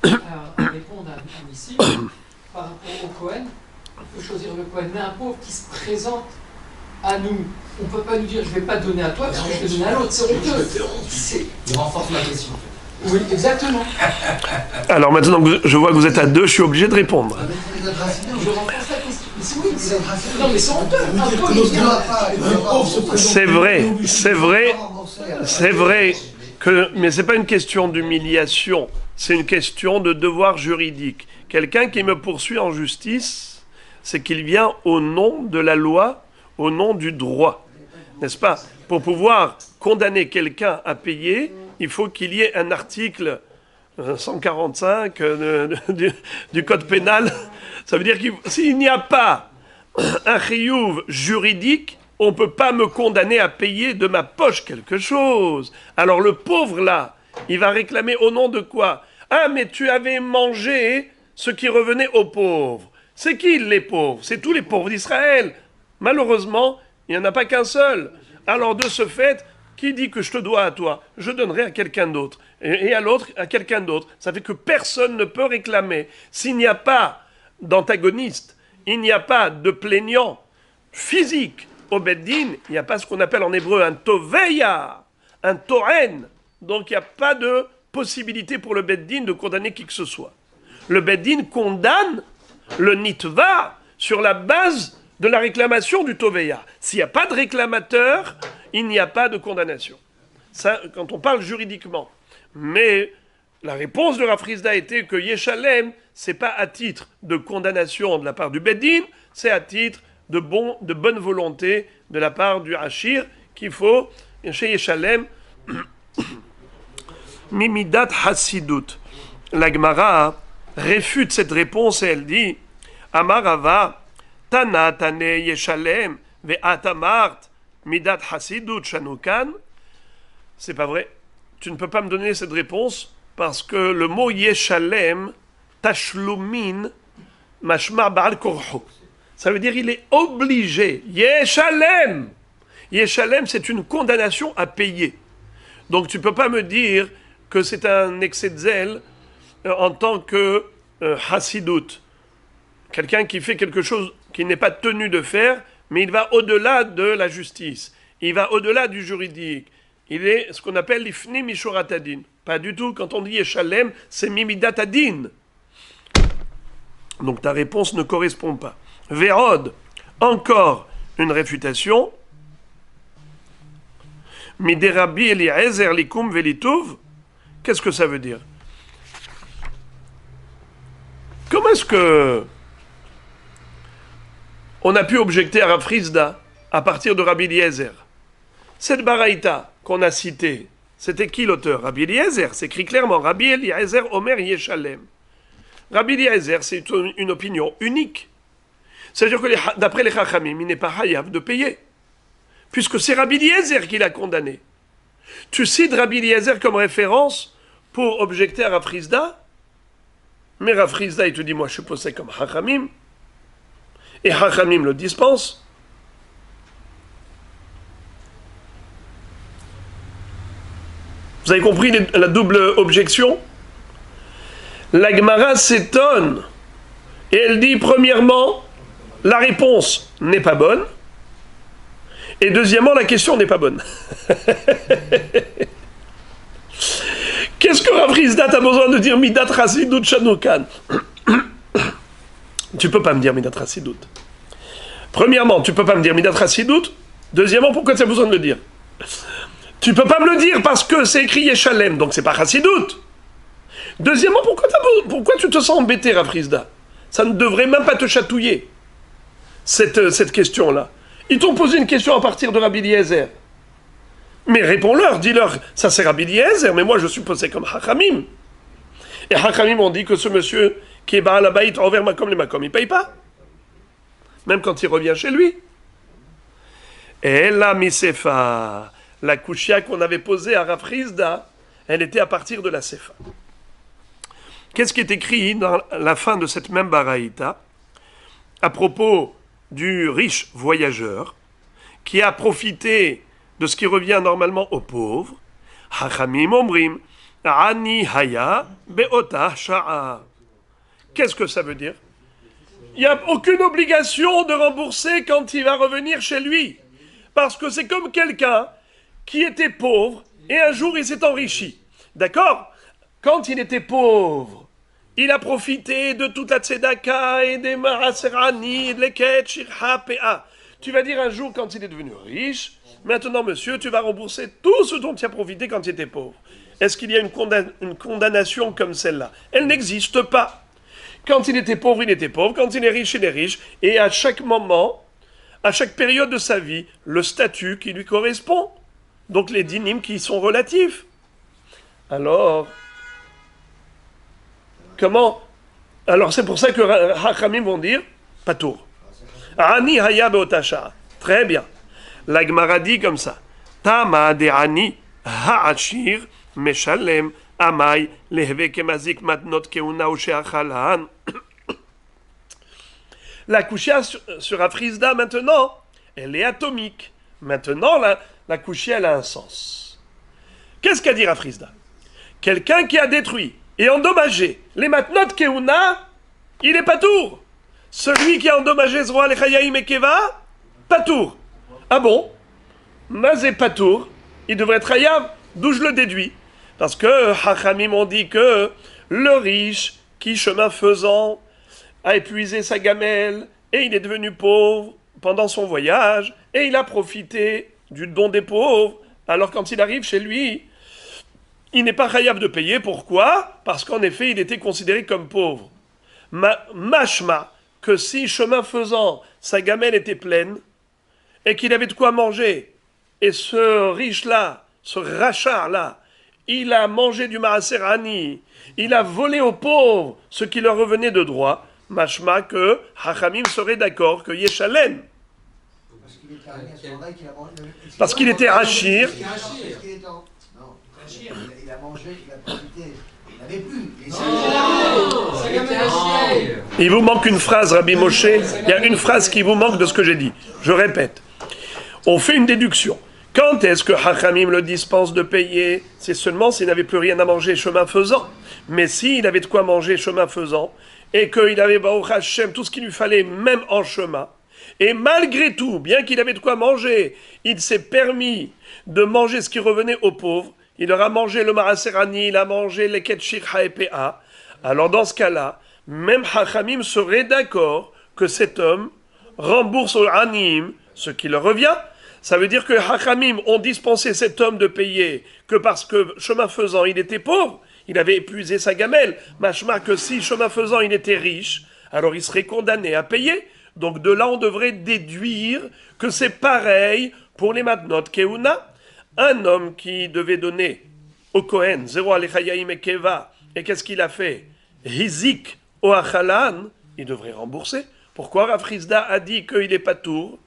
je vais répondre à Nissim. Par rapport au Kohen, il faut choisir le Kohen. Mais un pauvre qui se présente à nous, on ne peut pas lui dire je ne vais pas donner à toi parce que je vais donner à l'autre. C'est honteux. Il renforce ma question. Oui, exactement. Alors maintenant que je vois que vous êtes à deux, je suis obligé de répondre. Je renforce la question. Mais c'est oui, non, mais c'est honteux. Un pauvre, il vient. C'est vrai, c'est vrai, c'est vrai que, mais c'est pas une question d'humiliation, c'est une question de devoir juridique. Quelqu'un qui me poursuit en justice, c'est qu'il vient au nom de la loi, au nom du droit, n'est-ce pas? Pour pouvoir condamner quelqu'un à payer, il faut qu'il y ait un article 145 du code pénal. Ça veut dire que s'il n'y a pas un chiyuv juridique, on ne peut pas me condamner à payer de ma poche quelque chose. Alors le pauvre là, il va réclamer au nom de quoi? Ah, mais tu avais mangé ce qui revenait aux pauvres. C'est qui les pauvres? C'est tous les pauvres d'Israël. Malheureusement, il n'y en a pas qu'un seul. Alors de ce fait, qui dit que je te dois à toi? Je donnerai à quelqu'un d'autre. Et à l'autre, à quelqu'un d'autre. Ça fait que personne ne peut réclamer. S'il n'y a pas d'antagoniste, il n'y a pas de plaignant physique au Beddin, il n'y a pas ce qu'on appelle en hébreu un toveya, un toren. Donc il n'y a pas de possibilité pour le Beddin de condamner qui que ce soit. Le Beddin condamne le nitva sur la base de la réclamation du Toveya. S'il n'y a pas de réclamateur, il n'y a pas de condamnation. Ça, quand on parle juridiquement. Mais la réponse de Rav Frisda était que Yeshalem, c'est pas à titre de condamnation de la part du Beddin, c'est à titre de bonne volonté de la part du Hachir, qu'il faut, chez Yeshalem, Mimidat Hasidut. La Gemara réfute cette réponse et elle dit Amarava, Tana Tane Yeshalem, Ve'atamart, Midat Hasidut Shanukan. C'est pas vrai. Tu ne peux pas me donner cette réponse parce que le mot Yeshalem, Tashlumin, Mashma Baal Korho. Ça veut dire il est obligé. Yeshalem! Yeshalem, c'est une condamnation à payer. Donc tu ne peux pas me dire que c'est un excès de zèle en tant que Hasidut. Quelqu'un qui fait quelque chose qu'il n'est pas tenu de faire, mais il va au-delà de la justice. Il va au-delà du juridique. Il est ce qu'on appelle l'ifni mishoratadin. Pas du tout. Quand on dit Yeshalem, c'est mimidatadin. Donc ta réponse ne correspond pas. Vérod, encore une réfutation. Miderabi Eliezer likum velituv. Qu'est-ce que ça veut dire? Comment est-ce que on a pu objecter à Rav Frisda à partir de Rabbi Eliezer? Cette baraïta qu'on a citée, c'était qui l'auteur? Rabbi Eliezer, c'est écrit clairement. Rabbi Eliezer Omer Yeshalem. Rabbi Eliezer, c'est une opinion unique. C'est-à-dire que d'après les Chachamim, il n'est pas hayav de payer. Puisque c'est Rabbi Eliezer qui l'a condamné. Tu cites Rabbi Eliezer comme référence pour objecter à Rav Frisda, mais Rav Frisda, il te dit, moi je suis posé comme Chachamim, et Chachamim le dispense. Vous avez compris la double objection? La Gemara s'étonne, et elle dit, premièrement, la réponse n'est pas bonne, et deuxièmement, la question n'est pas bonne. Qu'est-ce que Rav Frisda a besoin de dire Midat Hasidut Shanukan? Tu peux pas me dire Midat Hasidut. Premièrement, tu peux pas me dire Midat Hasidut. Deuxièmement, pourquoi tu as besoin de le dire? Tu peux pas me le dire parce que c'est écrit Yeshalem, donc c'est pas Hasidut. Deuxièmement, pourquoi tu te sens embêté, Rav Frisda? Ça ne devrait même pas te chatouiller, cette question-là. Ils t'ont posé une question à partir de Rabbi Eliezer. Mais réponds-leur, dis-leur, ça c'est Rabbi Eliezer, mais moi je suis posé comme Hachamim. Et Hachamim ont dit que ce monsieur qui est Baal Habayit envers Makom les Makom, il ne paye pas. Même quand il revient chez lui. Et la Misefa, la Kushia qu'on avait posée à Rav Frisda, elle était à partir de la Sefa. Qu'est-ce qui est écrit dans la fin de cette même Baraïta à propos du riche voyageur qui a profité de ce qui revient normalement aux pauvres? Hachamim omrim ani haya beota sha'a. Qu'est-ce que ça veut dire? Il n'y a aucune obligation de rembourser quand il va revenir chez lui. Parce que c'est comme quelqu'un qui était pauvre et un jour il s'est enrichi. D'accord? Quand il était pauvre, il a profité de toute la tzedaka et des maraserani, de l'eket, shirha, pea. Tu vas dire un jour quand il est devenu riche, maintenant monsieur, tu vas rembourser tout ce dont tu as profité quand tu étais pauvre. Est-ce qu'il y a une condamnation comme celle-là? Elle n'existe pas. Quand il était pauvre, il était pauvre. Quand il est riche, il est riche. Et à chaque moment, à chaque période de sa vie, le statut qui lui correspond. Donc les dynimes qui sont relatifs. Alors, comment? Alors c'est pour ça que Hachamim vont dire Patour. Ani haya beotasha. Très bien. La Gemara dit comme ça. Tama de ani ha'achir meshalem amay lehve kemazik matnot keuna ou she'achalan. La kushia sur Rav Frisda maintenant, elle est atomique. Maintenant, la kushia, elle a un sens. Qu'est-ce qu'a dit Rav Frisda? Quelqu'un qui a détruit et endommagé les matnot keuna, il est patour. Celui qui a endommagé Zroa Lechayaim et Keva, patour. Ah bon? Mazé patour, il devrait être hayav. D'où je le déduis? Parce que Hachamim ont dit que le riche qui, chemin faisant, a épuisé sa gamelle et il est devenu pauvre, pendant son voyage, et il a profité du don des pauvres. Alors quand il arrive chez lui, il n'est pas chayav de payer. Pourquoi? Parce qu'en effet, il était considéré comme pauvre. Mashma, que si, chemin faisant, sa gamelle était pleine, et qu'il avait de quoi manger, et ce riche-là, ce rachat-là, il a mangé du maaser ani, il a volé aux pauvres ce qui leur revenait de droit, mashma que Hachamim serait d'accord que Yeshalem. Parce qu'il était arrivé à ce moment-là qu'il a mangé. Parce qu'il était Hachir. Il a mangé, il a profité. Il n'avait plus. Il vous manque une phrase, Rabbi Moshe. Il y a une phrase qui vous manque de ce que j'ai dit. Je répète. On fait une déduction. Quand est-ce que Hachamim le dispense de payer? C'est seulement s'il n'avait plus rien à manger chemin faisant. Mais s'il avait de quoi manger chemin faisant, et qu'il avait, Baruch Hashem, tout ce qu'il lui fallait, même en chemin, et malgré tout, bien qu'il avait de quoi manger, il s'est permis de manger ce qui revenait aux pauvres, il leur a mangé le maraserani, il a mangé les ketchir haepea, alors dans ce cas-là, même Hachamim serait d'accord que cet homme rembourse au anim ce qui leur revient. Ça veut dire que Hachamim ont dispensé cet homme de payer que parce que, chemin faisant, il était pauvre, il avait épuisé sa gamelle. Machma que si, chemin faisant, il était riche, alors il serait condamné à payer. Donc de là, on devrait déduire que c'est pareil pour les matnot keuna. Un homme qui devait donner au Kohen, zéro alechayaim et keva, et qu'est-ce qu'il a fait? Hizik o achalan, il devrait rembourser. Pourquoi Rav Chisda a dit qu'il est patour?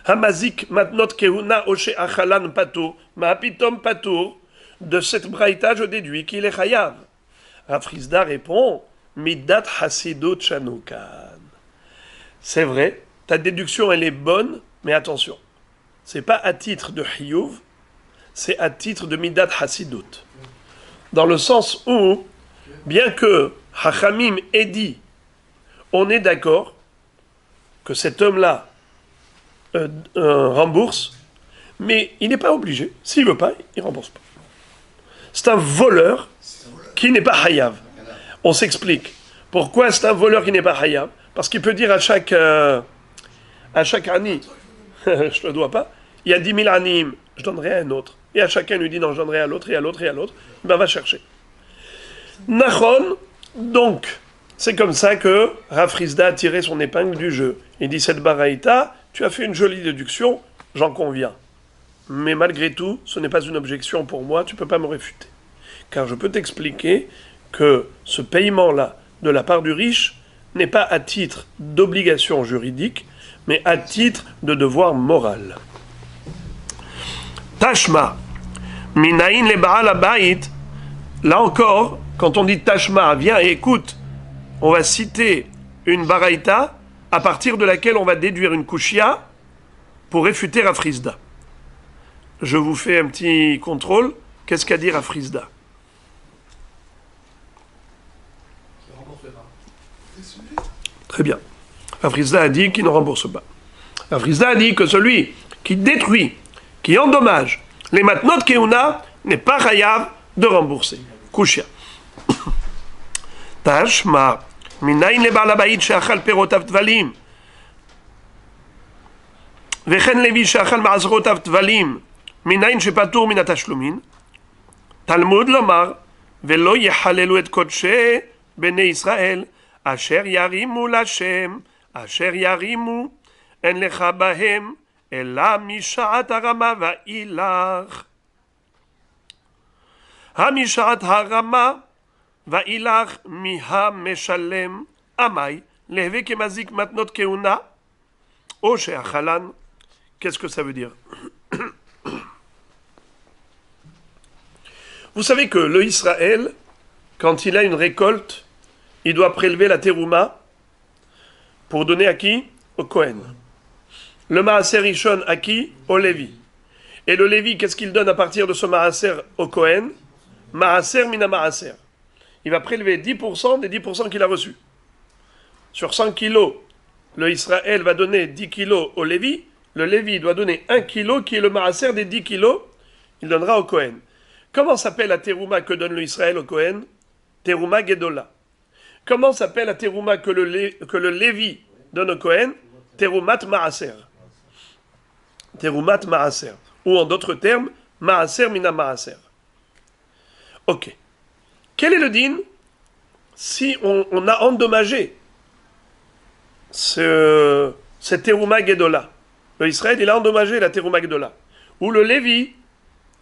Hamazik matnot keuna oshe achalan patour, maapitom patour. De cette braïta, je déduis qu'il est chayav. Rav Chisda répond, midat hasidut shanukan. C'est vrai, ta déduction elle est bonne, mais attention, c'est pas à titre de hiyuv, c'est à titre de midat hasidut. Dans le sens où, bien que Hachamim ait dit, on est d'accord que cet homme-là rembourse, mais il n'est pas obligé. S'il ne veut pas, il ne rembourse pas. C'est un voleur qui n'est pas hayav. On s'explique. Pourquoi c'est un voleur qui n'est pas hayav? Parce qu'il peut dire à chaque ani, je ne le dois pas, il y a 10 000 anim, je donnerai à un autre. Et à chacun lui dit non, je donnerai à l'autre, et à l'autre, et à l'autre. Ben va chercher. Nachon, donc, c'est comme ça que Rav Chisda a tiré son épingle du jeu. Il dit, cette baraïta, tu as fait une jolie déduction, j'en conviens. Mais malgré tout, ce n'est pas une objection pour moi, tu ne peux pas me réfuter. Car je peux t'expliquer que ce paiement-là, de la part du riche, n'est pas à titre d'obligation juridique, mais à titre de devoir moral. Tashma, minaïn le baal abayit. Là encore, quand on dit Tashma, viens et écoute, on va citer une baraïta à partir de laquelle on va déduire une kushia pour réfuter Rav Chisda. Je vous fais un petit contrôle. Qu'est-ce qu'a dit Rav Chisda? Très bien. Rav Chisda a dit qu'il ne rembourse pas. Rav Chisda a dit que celui qui détruit, qui endommage les matnot keuna n'est pas chayav de rembourser. Kushia. Tashma, minayin le baal habayit she'achal perotav tvalim, vechen levi she'achal ma'azrotav tvalim, minayin shepatur min hatashlumin. Talmud lomar, velo yechalelu et kodshe bnei Israel, asher yarimu l'Hashem, asher yarimu, en lecha bahem, ela mishat harama va'ilach. המשעת הרמה ואילך מהמשלם עמי להווה כמזיק מתנות כהונה או שאכלן. Qu'est-ce que ça veut dire? Vous savez que le Israël, quand il a une récolte, il doit prélever la terouma pour donner à qui? Au Kohen. Le maaser rishon à qui? Au Lévi. Et le Lévi, qu'est-ce qu'il donne à partir de ce maaser au Kohen? Maaser mina maaser. Il va prélever 10% des 10% qu'il a reçus. Sur 100 kilos, le Israël va donner 10 kilos au Lévi. Le Lévi doit donner 1 kilo qui est le maaser des 10 kilos. Il donnera au Kohen. Comment s'appelle la terouma que donne le Israël au Kohen? Terouma Gedola. Comment s'appelle la terouma que le Lévi donne au Kohen? Terumat Maaser. Terumat Maaser. Ou en d'autres termes, Maaser Mina Maaser. Ok. Quel est le din si on a endommagé cette Teruma Gedola? Le Israël, il a endommagé la Teruma Gedola. Ou le Lévi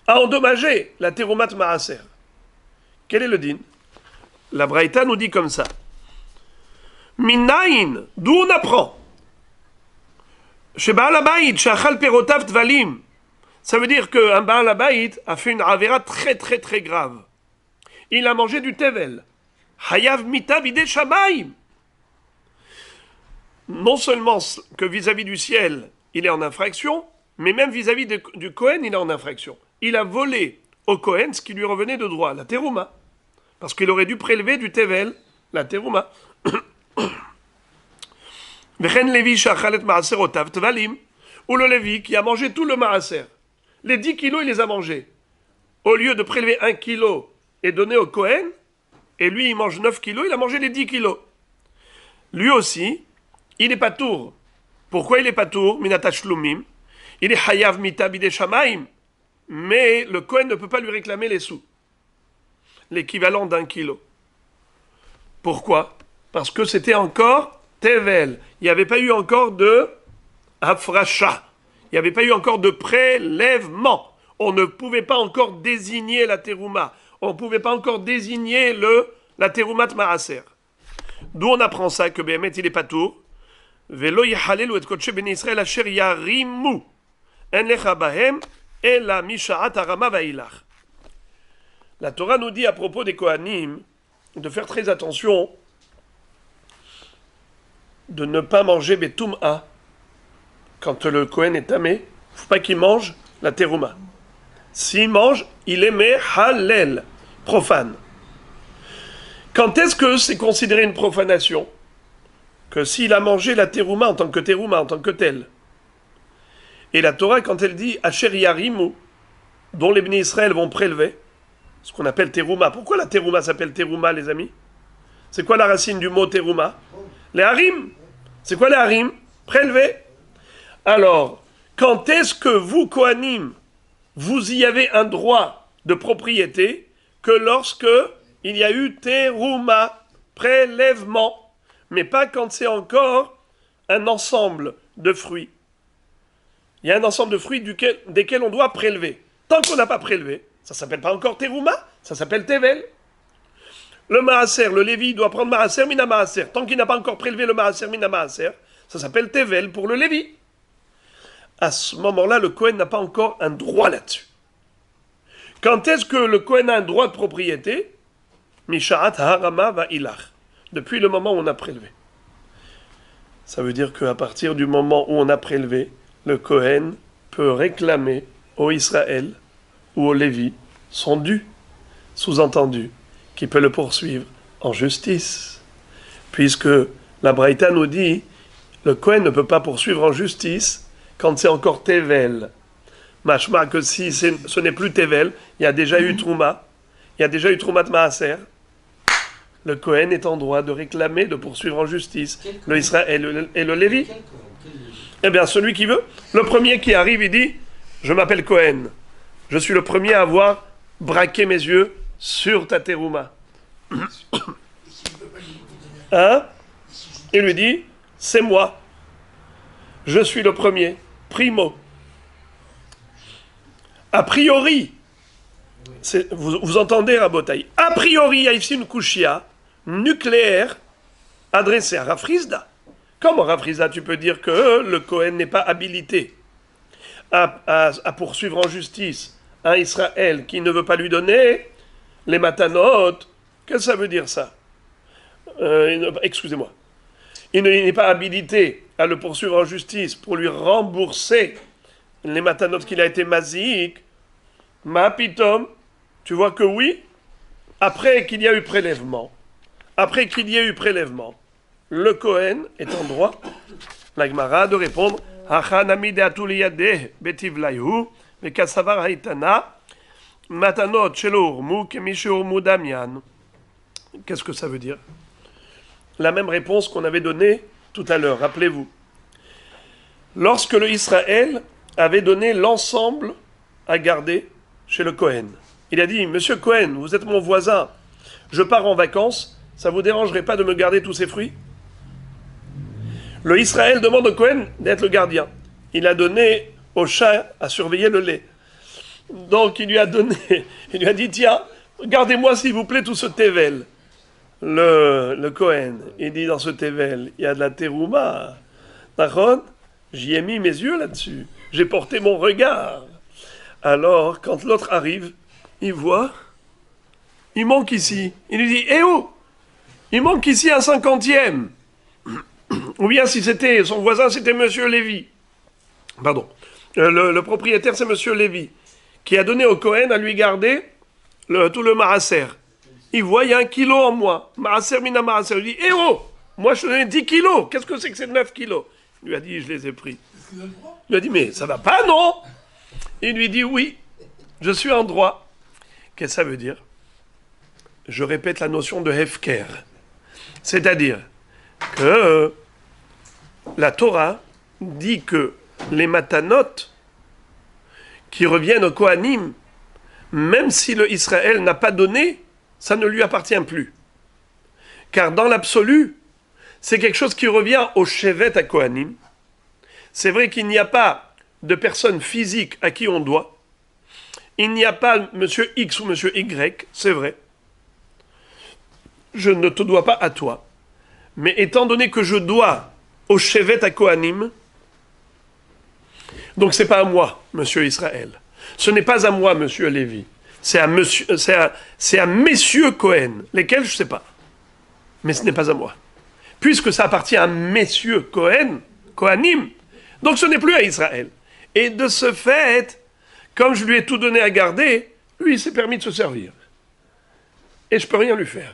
a endommagé la Terumat Maaser. Quel est le din? La Braïta nous dit comme ça. Minaïn, d'où on apprend. Chez Baal Habayit, Shachal Perotav Tvalim. Ça veut dire qu'un Baal Habayit a fait une avéra très très très grave. Il a mangé du tevel. Hayav mita bide shamayim. Non seulement que vis-à-vis du ciel, il est en infraction, mais même vis-à-vis du Kohen, il est en infraction. Il a volé au Kohen ce qui lui revenait de droit, la terouma. Parce qu'il aurait dû prélever du tevel, la terouma. Vechen Levi shachalet maaserotav tvalim. Ou le Lévi qui a mangé tout le maaser. Les 10 kilos, il les a mangés. Au lieu de prélever 1 kilo et donner au Kohen, et lui, il mange 9 kilos, il a mangé les 10 kilos. Lui aussi, il n'est pas tour. Pourquoi il n'est pas tour? Minatachlumim. Il est hayav mita bide shamaim. Mais le Kohen ne peut pas lui réclamer les sous. L'équivalent d'1 kilo. Pourquoi? Parce que c'était encore tevel. Il n'y avait pas eu encore de afracha. Il n'y avait pas eu encore de prélèvement. On ne pouvait pas encore désigner la terouma. On ne pouvait pas encore désigner la teroumat maaser. D'où on apprend ça, que Béhémet, il est pas tour. Velo yichalelu et kodesh ben Israël asher yarimu. En lecha bahem ela mishaat harama vailach. La Torah nous dit à propos des Kohanim de faire très attention de ne pas manger betum'a. Quand le Kohen est tamé, il ne faut pas qu'il mange la terouma. S'il mange, il émet halel, profane. Quand est-ce que c'est considéré une profanation? Que s'il a mangé la terouma en tant que telle. Et la Torah, quand elle dit Asher Yarimu, dont les bénis Israël vont prélever, ce qu'on appelle terouma. Pourquoi la terouma s'appelle terouma, les amis? C'est quoi la racine du mot terouma? Les harim. C'est quoi les harim? Prélever. Alors, quand est-ce que vous, Kohanim, vous y avez un droit de propriété que lorsque il y a eu terouma, prélèvement, mais pas quand c'est encore un ensemble de fruits. Il y a un ensemble de fruits desquels on doit prélever. Tant qu'on n'a pas prélevé, ça ne s'appelle pas encore terouma, ça s'appelle tevel. Le maaser, le Lévi doit prendre maaser, mina maaser. Tant qu'il n'a pas encore prélevé le maaser, mina maaser, ça s'appelle tevel pour le Lévi. À ce moment-là, le Kohen n'a pas encore un droit là-dessus. Quand est-ce que le Kohen a un droit de propriété? Mishaat harama va ilach. Depuis le moment où on a prélevé. Ça veut dire qu'à partir du moment où on a prélevé, le Kohen peut réclamer au Israël ou au Lévi son dû. Sous-entendu, qu'il peut le poursuivre en justice. Puisque la Braïta nous dit, le Kohen ne peut pas poursuivre en justice quand c'est encore Tevel. Mashma que si ce n'est plus Tevel, il y a déjà eu Trouma, il y a déjà eu Troumat Maaser, le Kohen est en droit de réclamer, de poursuivre en justice le Israël et le Lévi. Eh bien, celui qui veut, le premier qui arrive, il dit, je m'appelle Kohen, je suis le premier à avoir braqué mes yeux sur ta terouma. Hein? Il lui dit, c'est moi, je suis le premier, primo. A priori, vous entendez Rabotaï, a priori, il y a ici une kushia nucléaire adressée à Rav Frisda. Comment Rav Frisda, tu peux dire que le Kohen n'est pas habilité à poursuivre en justice un Israël qui ne veut pas lui donner les matanot? Qu'est-ce que ça veut dire ça? Excusez-moi. Il n'est pas habilité à le poursuivre en justice pour lui rembourser les matanot qu'il a été mazik. Ma pitom, tu vois que oui, après qu'il y a eu prélèvement, le Kohen est en droit, la Gemara, de répondre Qu'est-ce que ça veut dire? La même réponse qu'on avait donnée tout à l'heure, rappelez-vous. lorsque le Israël avait donné l'ensemble à garder chez le Cohen. Il a dit, Monsieur Cohen, vous êtes mon voisin, je pars en vacances, ça vous dérangerait pas de me garder tous ces fruits? Le Israël demande au Cohen d'être le gardien. Il a donné au chat à surveiller le lait. Donc il lui a dit, tiens, gardez-moi s'il vous plaît tout ce tevel. Le Cohen, il dit dans ce tevel, il y a de la terouma. D'accord? J'y ai mis mes yeux là-dessus. J'ai porté mon regard. Alors, quand l'autre arrive, il voit, il manque ici. Il lui dit, eh oh, il manque ici un 50e. Ou bien si c'était son voisin, c'était Monsieur Lévy. Pardon. Le propriétaire, c'est Monsieur Lévy, qui a donné au Cohen à lui garder tout le marasser. Il voit, il y a 1 kilo en moi. Marasser, mina marasser. Il dit, eh oh, moi je te donnais 10 kilos. Qu'est-ce que c'est que ces 9 kilos? Il lui a dit, je les ai pris. Il lui a dit, mais ça va pas, non? Il lui dit, oui, je suis en droit. Qu'est-ce que ça veut dire? Je répète la notion de hefker. C'est-à-dire que la Torah dit que les matanot qui reviennent au Kohanim, même si le Israël n'a pas donné, ça ne lui appartient plus. Car dans l'absolu, c'est quelque chose qui revient au Shevet à Kohanim. C'est vrai qu'il n'y a pas de personne physique à qui on doit. Il n'y a pas monsieur X ou monsieur Y, c'est vrai. Je ne te dois pas à toi. Mais étant donné que je dois au Shevet à Kohanim, donc c'est pas à moi, monsieur Israël. Ce n'est pas à moi, monsieur Lévi. C'est à messieurs Cohen, lesquels je ne sais pas. Mais ce n'est pas à moi. Puisque ça appartient à messieurs Cohen, Kohanim, donc ce n'est plus à Israël. Et de ce fait, comme je lui ai tout donné à garder, lui il s'est permis de se servir. Et je ne peux rien lui faire.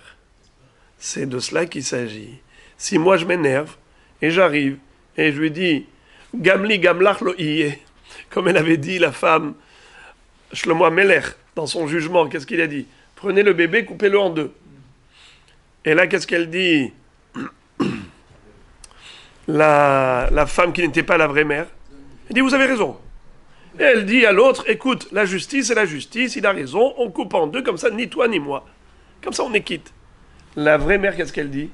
C'est de cela qu'il s'agit. Si moi je m'énerve, et j'arrive, et je lui dis, Gamli gamlach lo iye, comme elle avait dit la femme, Shlomo Melech, dans son jugement, qu'est-ce qu'il a dit? Prenez le bébé, coupez-le en deux. Et là, qu'est-ce qu'elle dit? La femme qui n'était pas la vraie mère. Elle dit, vous avez raison. Et elle dit à l'autre, écoute, la justice c'est la justice, il a raison, on coupe en deux, comme ça, ni toi ni moi. Comme ça, on est quitte. La vraie mère, qu'est-ce qu'elle dit?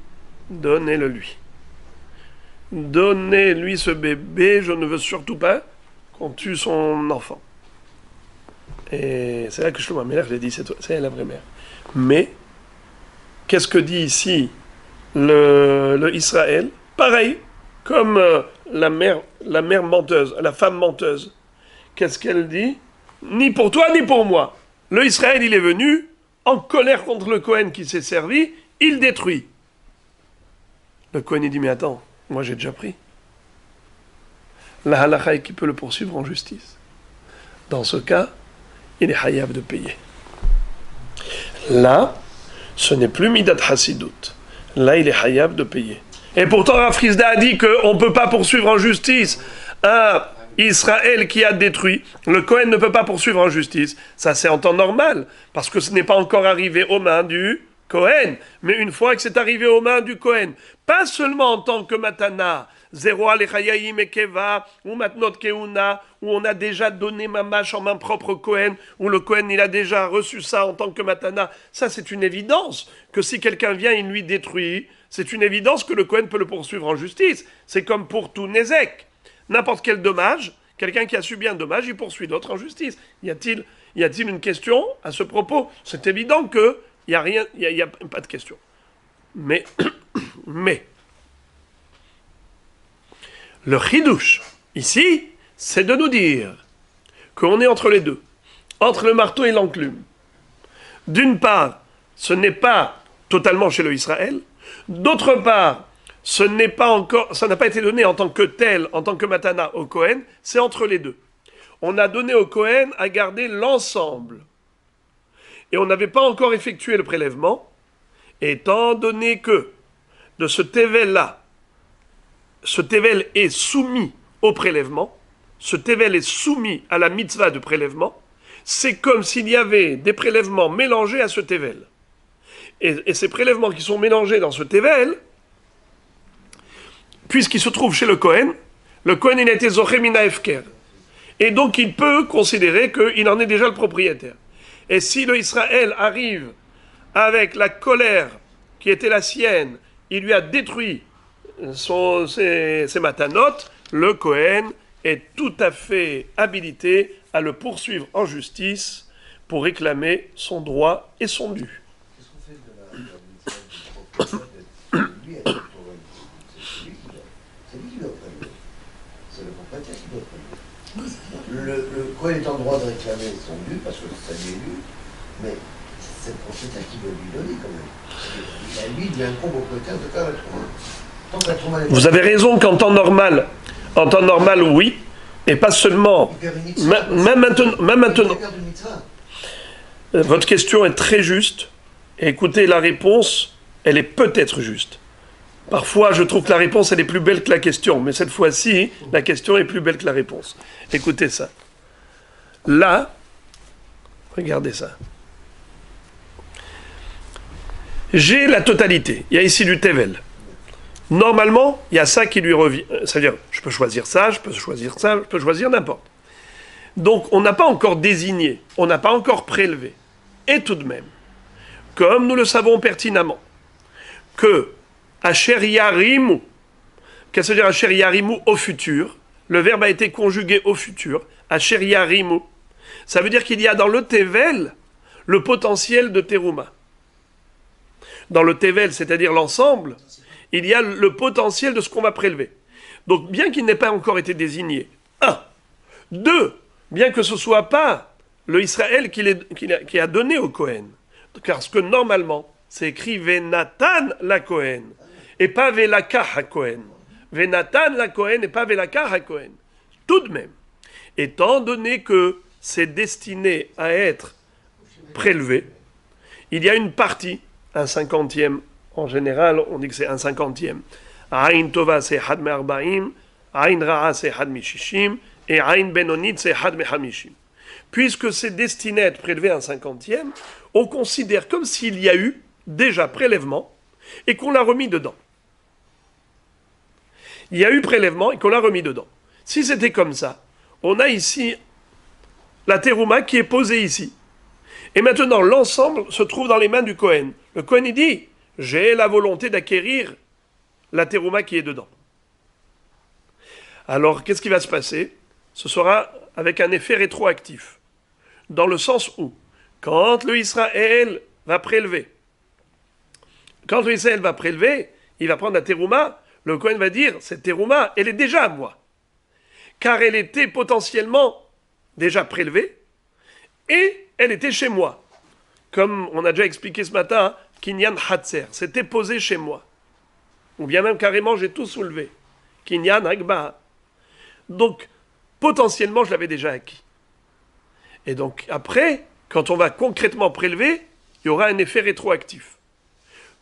Donnez-le lui. Donnez-lui ce bébé, je ne veux surtout pas qu'on tue son enfant. Et c'est là que Shlomo Melech, j'ai dit, c'est elle la vraie mère. Mais, qu'est-ce que dit ici le Israël? Pareil, comme la mère menteuse, la femme menteuse. Qu'est-ce qu'elle dit? Ni pour toi, ni pour moi. Le Israël, il est venu, en colère contre le Cohen qui s'est servi, il détruit. Le Cohen, il dit, mais attends, moi j'ai déjà pris. La halakha est qui peut le poursuivre en justice. Dans ce cas, il est hayab de payer. Là, ce n'est plus midat hasidut. Là, il est hayab de payer. Et pourtant, Rav Frisda a dit qu'on ne peut pas poursuivre en justice un Israël qui a détruit. Le Cohen ne peut pas poursuivre en justice. Ça, c'est en temps normal, parce que ce n'est pas encore arrivé aux mains du Cohen. Mais une fois que c'est arrivé aux mains du Cohen, pas seulement en tant que matana, Zero Alechayim et Keva, ou Matnot Keuna, où on a déjà donné mamash en main propre au Cohen, où le Cohen il a déjà reçu ça en tant que matana. Ça, c'est une évidence que si quelqu'un vient, il lui détruit. C'est une évidence que le Cohen peut le poursuivre en justice. C'est comme pour tout Nézek. N'importe quel dommage, quelqu'un qui a subi un dommage, il poursuit l'autre en justice. Y a-t-il une question à ce propos? C'est évident que il n'y a pas de question. Mais, le chidouche, ici, c'est de nous dire qu'on est entre les deux, entre le marteau et l'enclume. D'une part, ce n'est pas totalement chez le Israël. D'autre part, ça n'a pas été donné en tant que tel, en tant que matana au Cohen, c'est entre les deux. On a donné au Cohen à garder l'ensemble. Et on n'avait pas encore effectué le prélèvement, étant donné que de ce tevel-là, ce tevel est soumis au prélèvement, ce tevel est soumis à la mitzvah de prélèvement, c'est comme s'il y avait des prélèvements mélangés à ce tevel. Et ces prélèvements qui sont mélangés dans ce tevel, puisqu'ils se trouvent chez le Cohen Le Kohen, il a été Zoché Mina Hefker. Et donc, il peut considérer qu'il en est déjà le propriétaire. Et si le Israël arrive avec la colère qui était la sienne, il lui a détruit ses matanotes, le Kohen est tout à fait habilité à le poursuivre en justice pour réclamer son droit et son dû. Qu'est-ce qu'on fait de la propriétaire lui est le Kohen. C'est lui qui doit prélever. C'est le propriétaire qui doit prélever. Le Kohen est en droit de réclamer son dû parce que ça lui est dû, mais c'est le propriétaire qui doit lui donner quand même. Lui, il incombe au propriétaire de faire la Trouma. Tant que la Trouma n'est pas... Vous avez raison qu'en temps normal, oui, et pas seulement. Même maintenant. Votre question est très juste. Et écoutez, la réponse, elle est peut-être juste. Parfois, je trouve que la réponse, elle est plus belle que la question. Mais cette fois-ci, la question est plus belle que la réponse. Écoutez ça. Là, regardez ça. J'ai la totalité. Il y a ici du Tevel. Normalement, il y a ça qui lui revient. C'est-à-dire, je peux choisir ça, je peux choisir ça, je peux choisir n'importe. Donc, on n'a pas encore désigné, on n'a pas encore prélevé. Et tout de même, comme nous le savons pertinemment, que Asher Yarimu, qu'est-ce que ça veut dire Asher Yarimu au futur? Le verbe a été conjugué au futur. Asher Yarimu. Ça veut dire qu'il y a dans le Tevel le potentiel de Teruma. Dans le Tevel, c'est-à-dire l'ensemble, il y a le potentiel de ce qu'on va prélever. Donc, bien qu'il n'ait pas encore été désigné, 1. 2. Bien que ce ne soit pas le Israël qui a donné au Kohen. Parce que normalement, c'est écrit Venatan la Kohen, et pas Velaka ha Kohen. Venatan la Kohen, et pas Velaka ha Kohen. Tout de même, étant donné que c'est destiné à être prélevé, il y a une partie, un 50e. En général, on dit que c'est un 50e. Aïn Tova, c'est Had me Arbaim, Aïn Ra'a, c'est Had me Shishim, et Aïn Benonit, c'est Had me Hamishim. Puisque c'est destiné à être prélevé un 50e, on considère comme s'il y a eu déjà prélèvement et qu'on l'a remis dedans. Il y a eu prélèvement et qu'on l'a remis dedans. Si c'était comme ça, on a ici la terouma qui est posée ici. Et maintenant, l'ensemble se trouve dans les mains du Kohen. Le Kohen, il dit, j'ai la volonté d'acquérir la terouma qui est dedans. Alors, qu'est-ce qui va se passer? Ce sera avec un effet rétroactif. Dans le sens où, quand le Israël va prélever, il va prendre la terouma, le Kohen va dire, cette terouma, elle est déjà à moi. Car elle était potentiellement déjà prélevée, et elle était chez moi. Comme on a déjà expliqué ce matin, Kinyan Hatzer, c'était posé chez moi. Ou bien même carrément, j'ai tout soulevé. Kinyan Agba. Donc, potentiellement, je l'avais déjà acquis. Et donc, après, quand on va concrètement prélever, il y aura un effet rétroactif.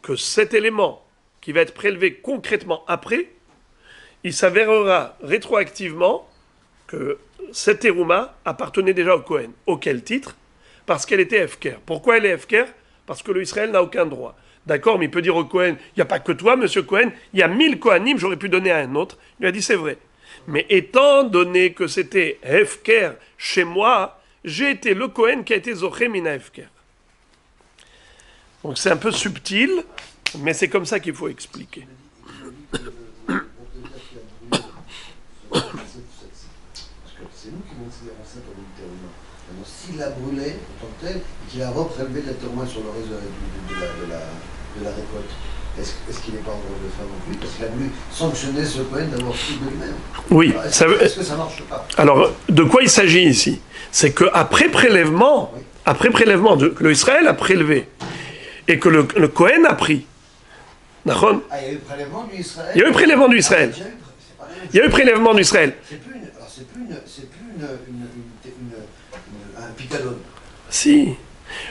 Que cet élément qui va être prélevé concrètement après, il s'avérera rétroactivement que cette terouma appartenait déjà au Kohen. Auquel titre? Parce qu'elle était Hefker. Pourquoi elle est Hefker? Parce que le Israël n'a aucun droit. D'accord, mais il peut dire au Kohen, il n'y a pas que toi, monsieur Kohen, il y a 1000 Kohanim, j'aurais pu donner à un autre. Il lui a dit, c'est vrai. Mais étant donné que c'était Hefker chez moi, j'ai été le Kohen qui a été Zoché Mina Hefker. Donc c'est un peu subtil, mais c'est comme ça qu'il faut expliquer. C'est nous qui considérons ça comme une terouma. Maintenant, s'il l'a brûlé en tant que tel, et qu'il a reprélevé de la terouma sur le reste de la récolte, est-ce qu'il n'est pas en droit de le faire non plus? Parce qu'il a voulu sanctionner ce Kohen d'avoir pris de lui-même. Oui. Est-ce que ça ne marche pas? Alors, de quoi il s'agit ici? C'est qu'après prélèvement, que l'Israël a prélevé, et que le Kohen a pris. Il y a eu prélèvement du Israël. Il y a eu prélèvement du Israël. Il y a eu prélèvement du Israël. C'est plus un picadone. Si,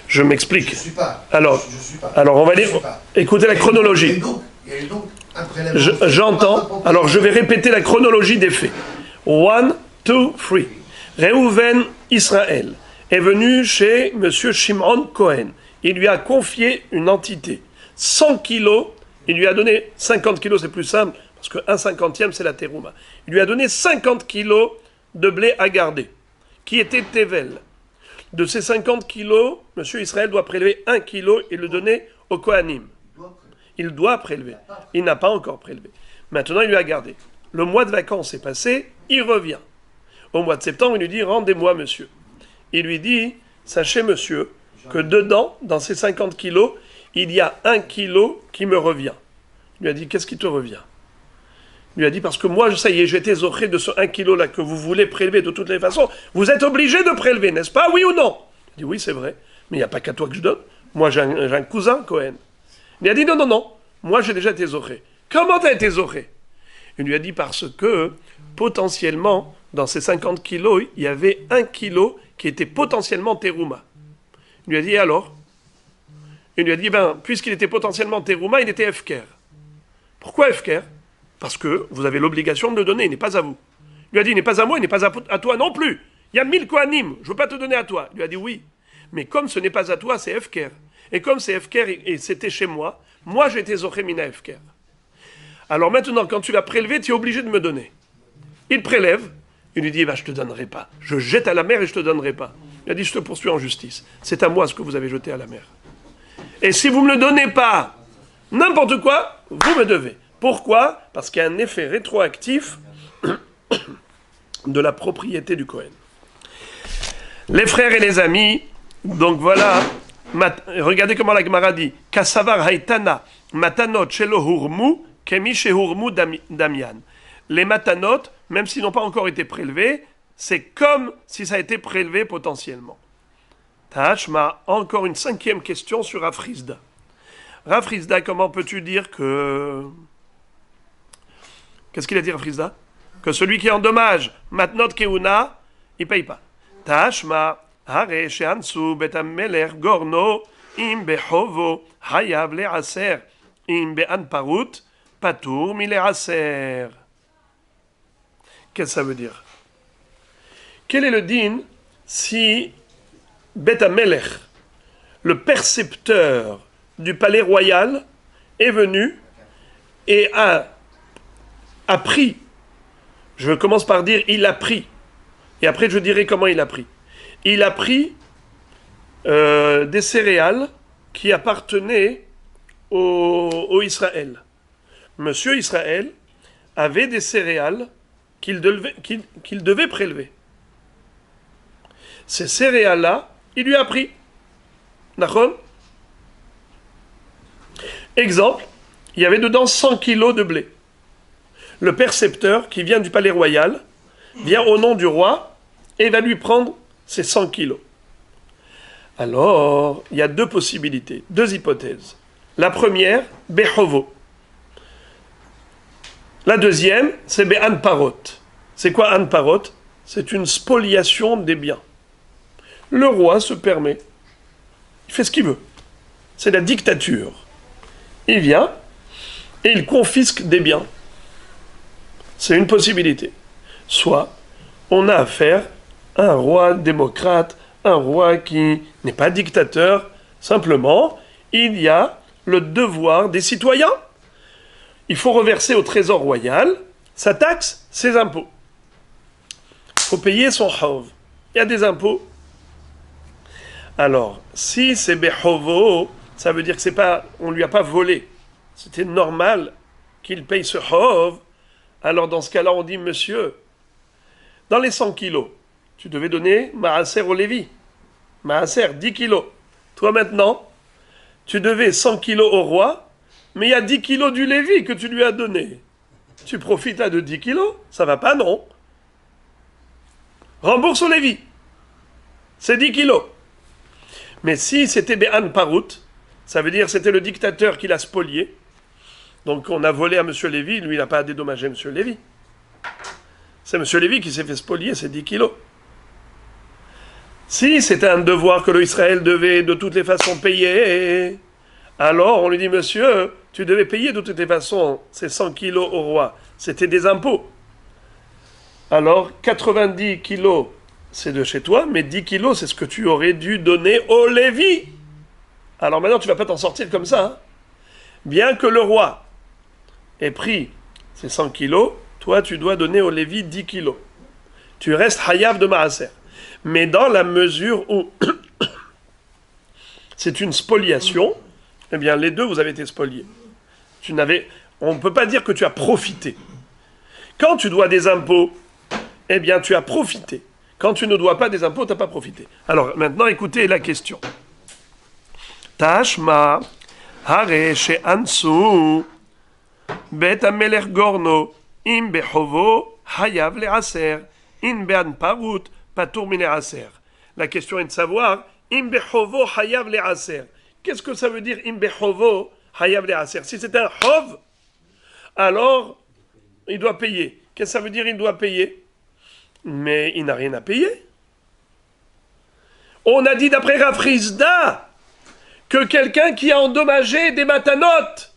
je m'explique. Je suis pas. Alors, je suis pas. Alors on va dire, écoutez la chronologie. Il y a eu donc un prélèvement. J'entends. Alors je vais répéter la chronologie des faits. 1, 2, 3. Réhouven Israël est venu chez M. Shimon Cohen. Il lui a confié une entité. 100 kilos, il lui a donné 50 kilos, c'est plus simple, parce qu'un cinquantième, c'est la terouma. Il lui a donné 50 kilos de blé à garder, qui était tevel. De ces 50 kilos, monsieur Israël doit prélever 1 kilo et le donner au Kohanim. Il doit prélever. Il n'a pas encore prélevé. Maintenant, il lui a gardé. Le mois de vacances est passé, il revient. Au mois de septembre, il lui dit « Rendez-moi, monsieur ». Il lui dit « Sachez, monsieur, que dedans, dans ces 50 kilos, il y a 1 kilo qui me revient. » Il lui a dit « Qu'est-ce qui te revient ?» Il lui a dit « Parce que moi, ça y est, j'ai été zoré de ce 1 kilo-là que vous voulez prélever de toutes les façons. Vous êtes obligé de prélever, n'est-ce pas? Oui ou non ?» Il dit « Oui, c'est vrai, mais il n'y a pas qu'à toi que je donne. Moi, j'ai un cousin, Cohen. » Il a dit « Non, non, non, moi, j'ai déjà été zoré. » Comment tu as été zoré? Il lui a dit « Parce que, potentiellement, dans ces 50 kilos, il y avait 1 kilo qui était potentiellement terouma. » Il lui a dit « Alors ?» Il lui a dit « Puisqu'il était potentiellement terouma, il était efker. » Pourquoi efker? Parce que vous avez l'obligation de le donner, il n'est pas à vous. Il lui a dit, il n'est pas à moi, il n'est pas à toi non plus. Il y a 1000 Kohanim, je ne veux pas te donner à toi. Il lui a dit, oui. Mais comme ce n'est pas à toi, c'est Efker. Et comme c'est Efker et c'était chez moi j'ai été Zochemina Efker. Alors maintenant, quand tu l'as prélevé, tu es obligé de me donner. Il prélève, il lui dit, je ne te donnerai pas. Je jette à la mer et je ne te donnerai pas. Il a dit, je te poursuis en justice. C'est à moi ce que vous avez jeté à la mer. Et si vous ne me le donnez pas, n'importe quoi, vous me devez. Pourquoi? Parce qu'il y a un effet rétroactif de la propriété du Kohen. Les frères et les amis, donc voilà, regardez comment la Gemara dit Kasavar haitana matanot shelo hurmu kemi shehurmu damian. Les matanot, même s'ils n'ont pas encore été prélevés, c'est comme si ça a été prélevé potentiellement. Tachma, encore une 5e question sur Rafrizda. Rafrizda, comment peux-tu dire que... Qu'est-ce qu'il a dit, Rafrizda? Que celui qui endommage matnot keuna, il ne paye pas. Tashma, hare sheansu betameler gorno, im behovo, hayav le'aser, im be'an parut, patour mi le'aser. Qu'est-ce que ça veut dire? Quel est le din si Betameler, le percepteur du palais royal, est venu et a pris, je commence par dire il a pris, et après je dirai comment il a pris. Il a pris des céréales qui appartenaient au Israël. Monsieur Israël avait des céréales qu'il devait prélever. Ces céréales-là, il lui a pris. D'accord? Exemple, il y avait dedans 100 kilos de blé. Le percepteur, qui vient du palais royal, vient au nom du roi et va lui prendre ces 100 kilos. Alors, il y a deux possibilités, deux hypothèses. La première, Behovo. La deuxième, c'est Be'an Parot. C'est quoi An Parot? C'est une spoliation des biens. Le roi se permet. Il fait ce qu'il veut. C'est la dictature. Il vient et il confisque des biens. C'est une possibilité. Soit on a affaire à un roi démocrate, un roi qui n'est pas dictateur, simplement, il y a le devoir des citoyens. Il faut reverser au trésor royal sa taxe, ses impôts. Il faut payer son chauv. Il y a des impôts. Alors, si c'est behovo, ça veut dire que c'est pas, on lui a pas volé. C'était normal qu'il paye ce chauv. Alors dans ce cas-là, on dit, monsieur, dans les 100 kilos, tu devais donner maaser au Lévi. Maaser, 10 kilos. Toi maintenant, tu devais 100 kilos au roi, mais il y a 10 kilos du Lévi que tu lui as donné. Tu profites là de 10 kilos? Ça va pas, non? Rembourse au Lévi. C'est 10 kilos. Mais si c'était Be'an Parut, ça veut dire c'était le dictateur qui l'a spolié. Donc on a volé à M. Lévy, lui il n'a pas dédommagé M. Lévy. C'est M. Lévy qui s'est fait spolier ces 10 kilos. Si c'était un devoir que l'Israël devait de toutes les façons payer, alors on lui dit, monsieur, tu devais payer de toutes les façons ces 100 kilos au roi. C'était des impôts. Alors 90 kilos, c'est de chez toi, mais 10 kilos, c'est ce que tu aurais dû donner au Lévi. Alors maintenant, tu ne vas pas t'en sortir comme ça. Hein. Bien que le roi ait pris c'est 100 kilos, toi tu dois donner au Lévi 10 kilos. Tu restes hayav de maaser. Mais dans la mesure où c'est une spoliation, eh bien les deux vous avez été spoliés. On ne peut pas dire que tu as profité. Quand tu dois des impôts, eh bien tu as profité. Quand tu ne dois pas des impôts, tu n'as pas profité. Alors maintenant écoutez la question. Tashma, hare she'ansu, bet amelech gorno, im behovo, hayav le'aser, in be'an parut, patour min le'aser. La question est de savoir, im behovo, hayav le'aser. Qu'est-ce que ça veut dire, im behovo, hayav le'aser? Si c'est un hov, alors il doit payer. Qu'est-ce que ça veut dire, il doit payer? Mais il n'a rien à payer. On a dit d'après Rav Rizda que quelqu'un qui a endommagé des matanotes,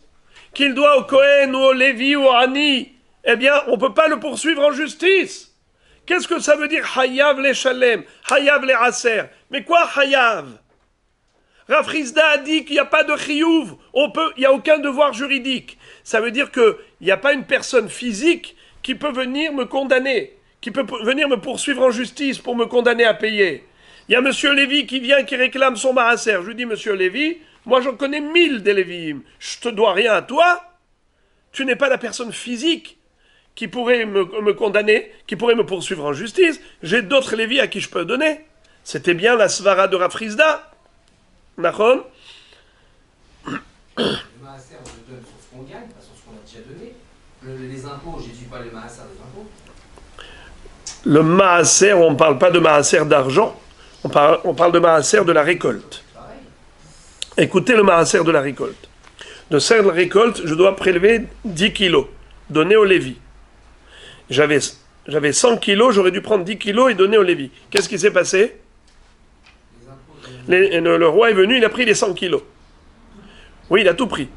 qu'il doit au Kohen ou au Lévi ou au Ani, eh bien, on ne peut pas le poursuivre en justice. Qu'est-ce que ça veut dire Hayav le Shalem, Hayav le Aser? Mais quoi Hayav? Rav Rizda a dit qu'il n'y a pas de chiyuv, il n'y a aucun devoir juridique. Ça veut dire qu'il n'y a pas une personne physique qui peut venir me condamner, qui peut venir me poursuivre en justice pour me condamner à payer. Il y a Monsieur Lévi qui vient, qui réclame son maaser. Je lui dis, Monsieur Lévi, moi j'en connais 1000 des Lévi'im. Je te dois rien à toi. Tu n'es pas la personne physique qui pourrait me condamner, qui pourrait me poursuivre en justice. J'ai d'autres Lévi à qui je peux donner. C'était bien la svara de Rav Rizda. Nachon. Le maaser, on le donne sur ce qu'on gagne, pas sur ce qu'on a déjà donné. Les impôts, je n'étudie pas les maaser des impôts. Le maaser, on ne parle pas de maaser d'argent. On parle de maaser de la récolte. Écoutez le maaser de la récolte. De cette récolte, je dois prélever 10 kilos, donner au Lévi. J'avais 100 kilos, j'aurais dû prendre 10 kilos et donner au Lévi. Qu'est-ce qui s'est passé? Le roi est venu, il a pris les 100 kilos. Oui, il a tout pris.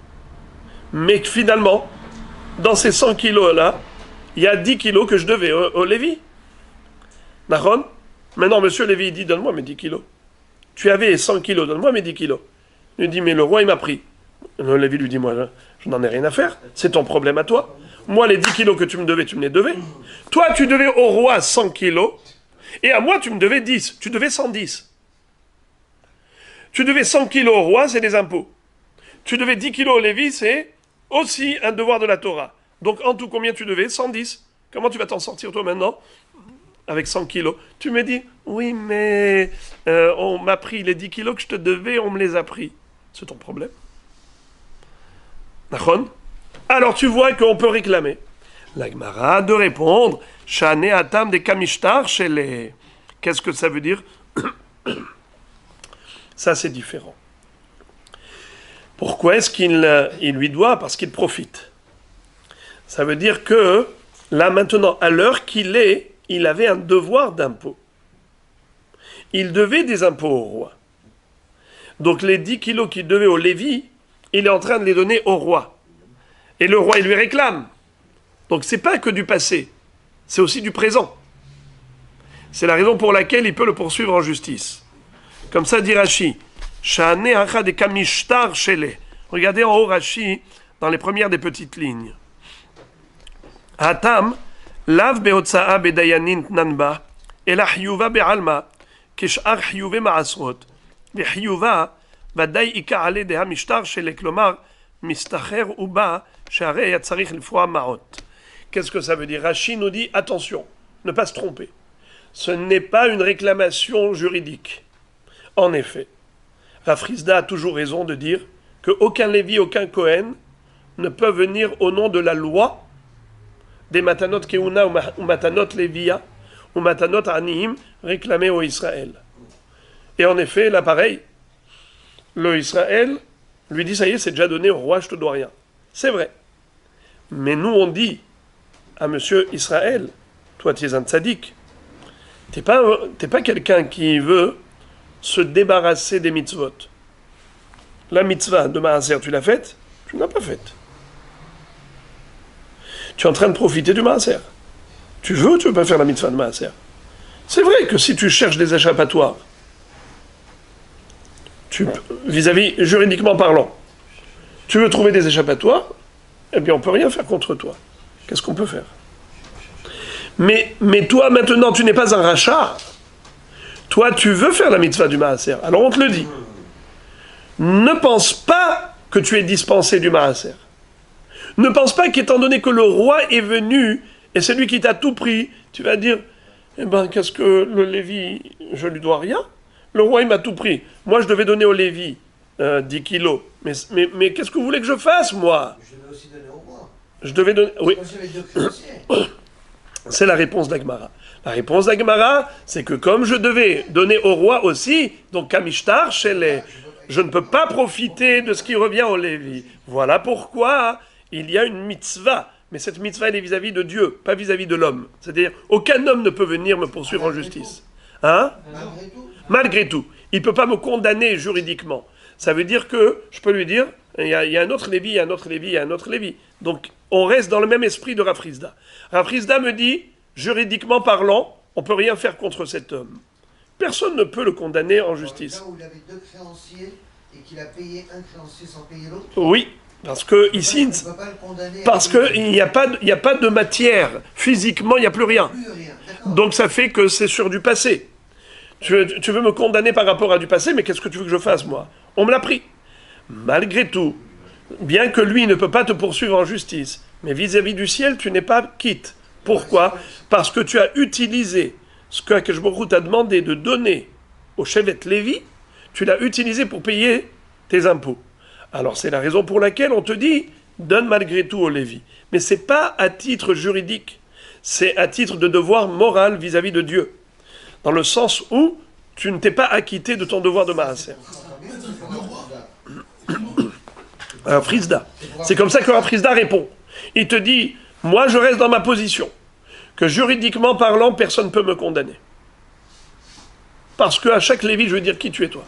Mais finalement, dans ces 100 kilos-là, il y a 10 kilos que je devais au Lévi. Nahon? Maintenant, monsieur Lévi, il dit, donne-moi mes 10 kilos. Tu avais 100 kilos, donne-moi mes 10 kilos. Il dit, mais le roi, il m'a pris. Le Lévi lui dit, moi, je n'en ai rien à faire. C'est ton problème à toi. Moi, les 10 kilos que tu me devais, tu me les devais. Toi, tu devais au roi 100 kilos. Et à moi, tu me devais 10. Tu devais 110. Tu devais 100 kilos au roi, c'est des impôts. Tu devais 10 kilos au Lévi, c'est aussi un devoir de la Torah. Donc, en tout, combien tu devais? 110. Comment tu vas t'en sortir, toi, maintenant? Avec 100 kilos. Tu me dis, oui, mais on m'a pris les 10 kilos que je te devais, on me les a pris. C'est ton problème. Nachon? Alors tu vois qu'on peut réclamer. La Gemara a de répondre, Shane Atam de Kamishtar chez les... Qu'est-ce que ça veut dire? Ça, c'est différent. Pourquoi est-ce qu'il lui doit? Parce qu'il profite. Ça veut dire que, là maintenant, à l'heure qu'il est, il avait un devoir d'impôt. Il devait des impôts au roi. Donc les 10 kilos qu'il devait au Lévi, il est en train de les donner au roi. Et le roi, il lui réclame. Donc c'est pas que du passé, c'est aussi du présent. C'est la raison pour laquelle il peut le poursuivre en justice. Comme ça dit Rashi. Shane acha de kamishtar shele. Regardez en haut Rashi, dans les premières des petites lignes. Hatam, lav beotsaa bedayanin nanba, ela hiyuva be'alma, kish'ar hiyuve ma'asrot, behiyuva, vaday ika ale de hamishtar shele, klomar, mistacher uba, share yatzarich lifroa ma'ot. Qu'est-ce que ça veut dire? Rashi nous dit, attention, ne pas se tromper. Ce n'est pas une réclamation juridique. En effet, Rav Rizda a toujours raison de dire qu'aucun Lévi, aucun Kohen ne peut venir au nom de la loi des Matanot Keuna ou Matanot Lévia ou Matanot Anihim réclamés au Israël. Et en effet, là pareil, le Israël lui dit, ça y est, c'est déjà donné au roi, je te dois rien. C'est vrai. Mais nous, on dit à monsieur Israël, toi tu es un tzaddik, t'es pas quelqu'un qui veut se débarrasser des mitzvot. La mitzvah de Maaser, tu l'as faite? Tu ne l'as pas faite. Tu es en train de profiter du Maaser. Tu veux ou tu ne veux pas faire la mitzvah de Maaser? C'est vrai que si tu cherches des échappatoires, vis-à-vis juridiquement parlant, tu veux trouver des échappatoires, eh bien on ne peut rien faire contre toi. Qu'est-ce qu'on peut faire? Mais toi, maintenant, tu n'es pas un rachat. Toi, tu veux faire la mitzvah du maaser. Alors, on te le dit. Ne pense pas que tu es dispensé du maaser. Ne pense pas qu'étant donné que le roi est venu, et c'est lui qui t'a tout pris, tu vas dire, eh ben, qu'est-ce que le Lévi, je lui dois rien? Le roi, il m'a tout pris. Moi, je devais donner au Lévi 10 kilos. Mais qu'est-ce que vous voulez que je fasse, moi? Je devais aussi donner au roi. Je devais donner... Oui. Moi, j'avais deux créanciers. C'est la réponse d'Agmara. La réponse d'Agmara, c'est que comme je devais donner au roi aussi, donc Kamishtar, je ne peux pas profiter de ce qui revient au Lévi. Voilà pourquoi il y a une mitzvah. Mais cette mitzvah, elle est vis-à-vis de Dieu, pas vis-à-vis de l'homme. C'est-à-dire, aucun homme ne peut venir me poursuivre en justice. Hein? Malgré tout. Malgré tout. Il ne peut pas me condamner juridiquement. Ça veut dire que, je peux lui dire, il y a un autre Lévi, il y a un autre Lévi, il y a un autre Lévi. Donc, on reste dans le même esprit de Rafrizda. Rafrizda me dit, juridiquement parlant, on ne peut rien faire contre cet homme. Personne ne peut le condamner en justice. Dans le cas où il avait deux créanciers et qu'il a payé un créancier sans payer l'autre. Oui, parce que ici, On ne peut pas le condamner. parce qu'il n'y a pas de matière. Physiquement, il n'y a plus rien. Plus rien. D'accord. Donc ça fait que c'est sur du passé. Tu veux me condamner par rapport à du passé, mais qu'est-ce que tu veux que je fasse, moi? On me l'a pris. Malgré tout, bien que lui ne peut pas te poursuivre en justice, mais vis-à-vis du ciel, tu n'es pas quitte. Pourquoi? Parce que tu as utilisé ce que Akadosh Baruch Hu t'a demandé de donner au Shevet Lévi, tu l'as utilisé pour payer tes impôts. Alors c'est la raison pour laquelle on te dit, donne malgré tout au Lévi. Mais ce n'est pas à titre juridique, c'est à titre de devoir moral vis-à-vis de Dieu. Dans le sens où tu ne t'es pas acquitté de ton devoir de maaser. Alors Frisda, c'est comme ça que Frisda répond. Il te dit, moi je reste dans ma position, que juridiquement parlant, personne ne peut me condamner. Parce qu'à chaque Lévi, je veux dire qui tu es toi.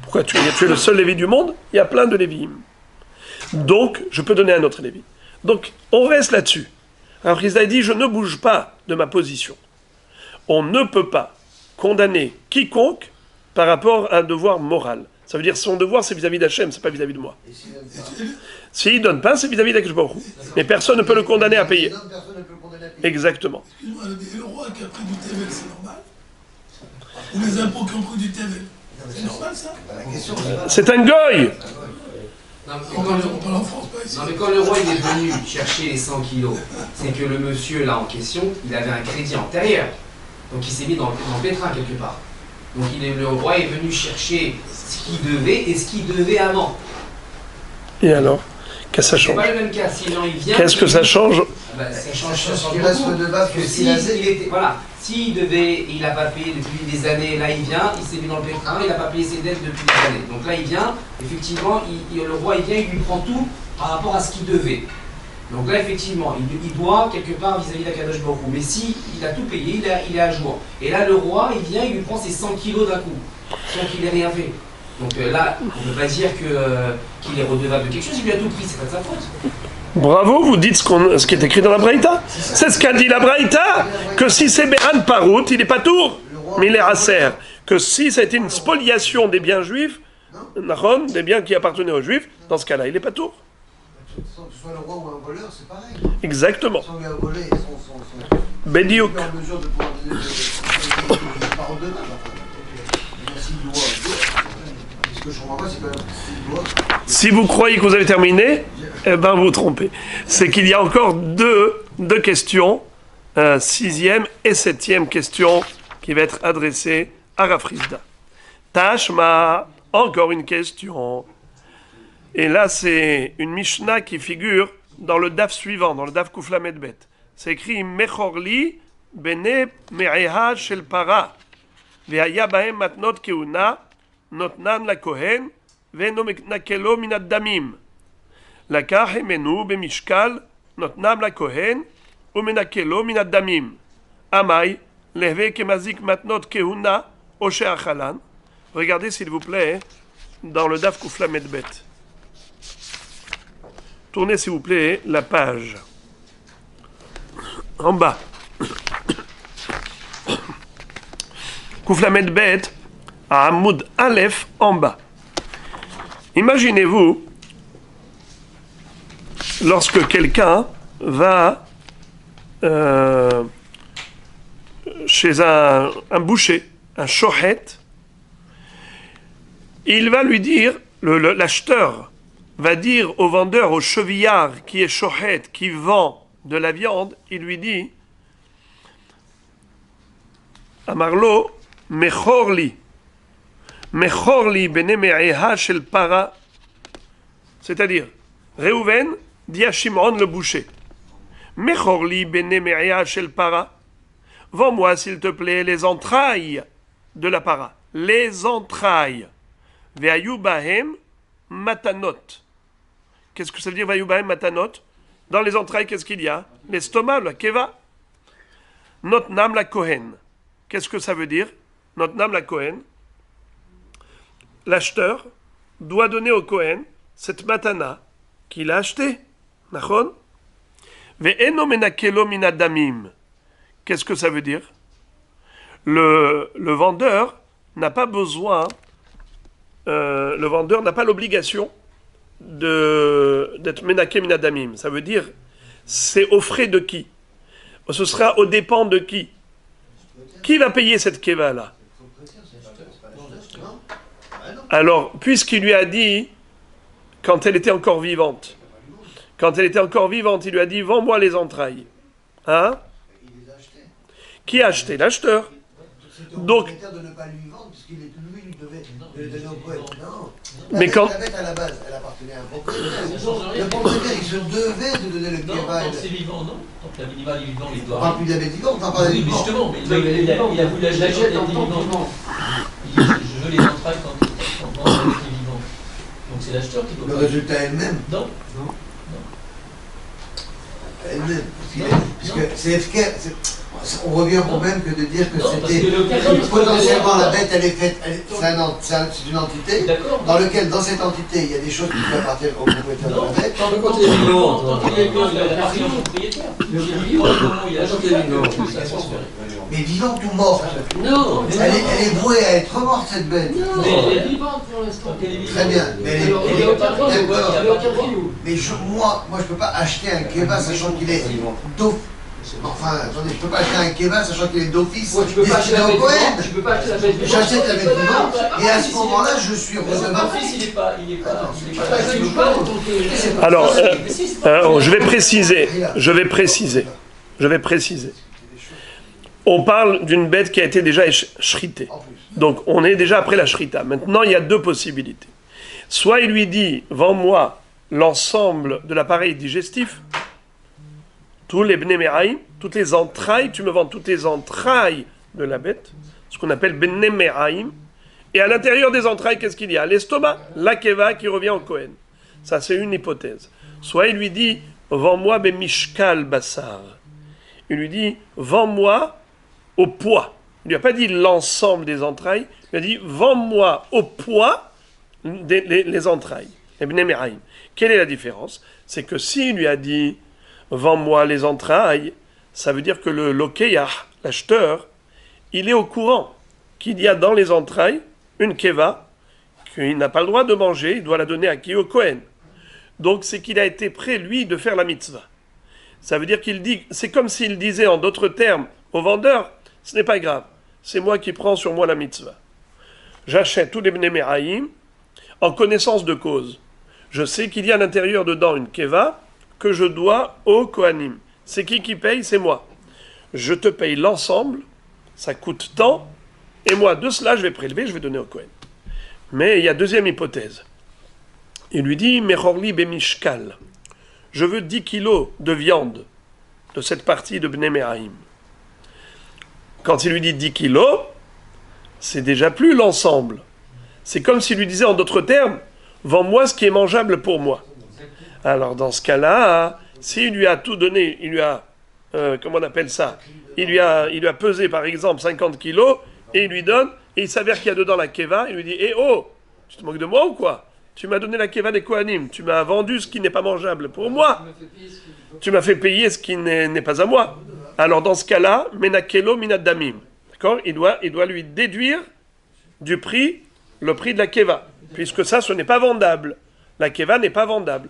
Pourquoi tu es le seul Lévi du monde? Il y a plein de Lévi'im. Donc, je peux donner un autre Lévi. Donc, on reste là-dessus. Alors Frisda dit, je ne bouge pas de ma position. On ne peut pas condamner quiconque par rapport à un devoir moral. Ça veut dire son devoir, c'est vis-à-vis d'Hachem, c'est pas vis-à-vis de moi. Et s'il donne pas, S'il ne donne pas, c'est vis-à-vis d'Akadosh Baruch Hu. Mais personne ne peut le condamner à payer. personne ne peut le condamner à payer. Exactement. Excuse-moi, le roi qui a pris du Tevel, c'est normal? Ou les impôts qui ont pris du Tevel? C'est normal ça? La question, c'est pas... C'est un goy. Non, mais On quand le- parle en France, pas ici. non, mais quand le roi il est venu chercher les 100 kilos, c'est que le monsieur là en question, il avait un crédit antérieur. Donc il s'est mis dans le pétrin quelque part. Donc le roi est venu chercher ce qu'il devait et ce qu'il devait avant. Et alors, qu'est-ce que ça C'est change? pas le même cas. Si non, il vient. Qu'est-ce que ça change? Bah, ça change, Ça change ça qu'il change reste beaucoup. redevable Parce que que si s'il a- il était, voilà, s'il devait, il n'a pas payé depuis des années, là il vient, il s'est mis dans le pétrin, il n'a pas payé ses dettes depuis des années. Donc là il vient, effectivement, le roi il vient, il lui prend tout par rapport à ce qu'il devait. Donc là effectivement, il doit quelque part vis-à-vis d'Akadosh Baruch Hu. Mais si il a tout payé, il est à jour. Et là le roi il vient, il lui prend ses 100 kilos d'un coup, sans qu'il ait rien fait. Donc là, on ne peut pas dire qu'il est redevable de quelque chose, il lui a tout pris, c'est pas de sa faute. Bravo, vous dites ce qui est écrit dans la Braïta. C'est ce qu'a dit la Braïta, que si c'est Béhan Parout, il n'est pas tour, mais il est Rasser. Que si ça a été une spoliation des biens juifs, Nahon, des biens qui appartenaient aux juifs, dans ce cas-là, il n'est pas tour. Que ce soit le roi ou un voleur, c'est pareil. Exactement. Si on lui a volé son Bediouk. il est en mesure de pouvoir donner des paroles de main. S'il doit, ce que je comprends pas, c'est quand même s'il doit. Si vous croyez que vous avez terminé, eh ben vous vous trompez. C'est qu'il y a encore deux questions, 6e et 7e question qui va être adressée à Rafrizda. Tashma, encore une question. Et là, c'est une Mishnah qui figure dans le daf suivant, dans le daf Kufla Medbet. C'est écrit Mechorli bene me'eha shel para ve'haya bahem matnot keuna notnan la kohen ve'no nakelo min ad-damim לקח ממנו במשקל נותנם לכהן ומנקלו מן הדמים. עמי, להווה כמזיק מתנות כהונה או שאכלן. Regardez s'il vous plaît dans le Daf Kufla Medbet. Tournez s'il vous plaît la page. En bas. Kufla Medbet à Hamoud Aleph en bas. Imaginez-vous lorsque quelqu'un va chez un boucher, un shohet, il va lui dire, l'acheteur va dire au vendeur, au chevillard qui est shohet, qui vend de la viande, il lui dit Amarlo, mechorli bene me'eha shel para. C'est-à-dire, Réhouven dit à Shimon le boucher Mechorli bene me'eha shel para. Vends-moi, s'il te plaît, les entrailles de la para. Les entrailles. Ve'ayu bahem matanot. Qu'est-ce que ça veut dire, Ve'ayu bahem matanot? Dans les entrailles, qu'est-ce qu'il y a? L'estomac, la keva. Notnam la kohen. Qu'est-ce que ça veut dire? Notnam la kohen. L'acheteur doit donner au kohen cette matana qu'il a achetée. Nachon? Ve'eno menakelo minadamim. Qu'est-ce que ça veut dire? Le vendeur n'a pas besoin, le vendeur n'a pas l'obligation d'être menaké minadamim. Ça veut dire, c'est aux frais de qui? Ce sera aux dépens de qui? Qui va payer cette keva-là? Alors, puisqu'il lui a dit, quand elle était encore vivante, il lui a dit, vends-moi les entrailles. Hein? Qui a acheté? L'acheteur. Donc, mais quand la bête à la base, elle appartenait à un propriétaire. Le propriétaire, il se devait de donner le keva. Non, c'est vivant, non? Donc l'animal est vivant, il doit. On parle plus de la bête vivante, on parle des Oui, mais vivants. justement, mais il a voulu l'acheter en tant que vivant. Il dit, je veux les entrailles quand elle est vivante. Donc c'est l'acheteur qui doit. Le résultat elle-même. Non. Elle-même. Puisque c'est FK. On revient au même que de dire que c'était potentiellement la bête, elle est faite, c'est une entité dans lequel, dans cette entité, il y a des choses qui peuvent appartenir au propriétaire de la bête. Tant qu'il est vivant, il a appartenu au propriétaire. Mais vivant ou mort? Non. Elle est vouée à être morte, cette bête. Non. Elle est vivante pour l'instant. Très bien. Mais elle est d'accord. Mais moi, je peux pas acheter un keva sachant qu'il est d'office. Enfin, attendez, je peux pas acheter un keva sachant qu'il est d'office. Tu peux pas acheter la bête vivante. Tu peux pas acheter la bête vivante. J'achète la bête vivante et à ce moment-là, je suis redevable. Mon fils, il est pas. alors, je vais préciser. On parle d'une bête qui a été déjà shritée. Donc, on est déjà après la shrita. Maintenant, il y a deux possibilités. Soit il lui dit, vends-moi l'ensemble de l'appareil digestif, tous les bnéméraïm, toutes les entrailles, tu me vends toutes les entrailles de la bête, ce qu'on appelle bnéméraïm, et à l'intérieur des entrailles, qu'est-ce qu'il y a? L'estomac, la keva qui revient au Kohen. Ça, c'est une hypothèse. Soit il lui dit, vends-moi bemishkal bassar. Il lui dit, vends-moi au poids. Il ne lui a pas dit l'ensemble des entrailles, il lui a dit, vends-moi au poids les entrailles. Les bnéméraïm. Quelle est la différence? C'est que s'il lui a dit, vends-moi les entrailles, ça veut dire que le lokeyah, l'acheteur, il est au courant qu'il y a dans les entrailles une keva, qu'il n'a pas le droit de manger, il doit la donner à qui? Au Kohen. Donc c'est qu'il a été prêt, lui, de faire la mitzvah. Ça veut dire qu'il dit, c'est comme s'il disait en d'autres termes au vendeur, ce n'est pas grave, c'est moi qui prends sur moi la mitzvah. J'achète tous les bnéméraïm en connaissance de cause. Je sais qu'il y a à l'intérieur dedans une keva, que je dois au Kohanim. C'est qui paye? C'est moi. Je te paye l'ensemble, ça coûte tant, et moi, de cela, je vais prélever, je vais donner au Kohen. Mais il y a deuxième hypothèse. Il lui dit, Mechorli bemishkal. Je veux 10 kilos de viande de cette partie de Bnei Meraim. Quand il lui dit 10 kilos, c'est déjà plus l'ensemble. C'est comme s'il lui disait en d'autres termes, vends-moi ce qui est mangeable pour moi. Alors dans ce cas-là, s'il lui a tout donné, il lui a, comment on appelle ça, il lui a pesé par exemple 50 kilos, et il lui donne, et il s'avère qu'il y a dedans la keva, il lui dit, eh oh, tu te moques de moi ou quoi? Tu m'as donné la keva des Kohanim, tu m'as vendu ce qui n'est pas mangeable pour moi, tu m'as fait payer ce qui n'est pas à moi. Alors dans ce cas-là, menakelo minadamim, d'accord, il doit lui déduire du prix, le prix de la keva, puisque ça, ce n'est pas vendable. La keva n'est pas vendable.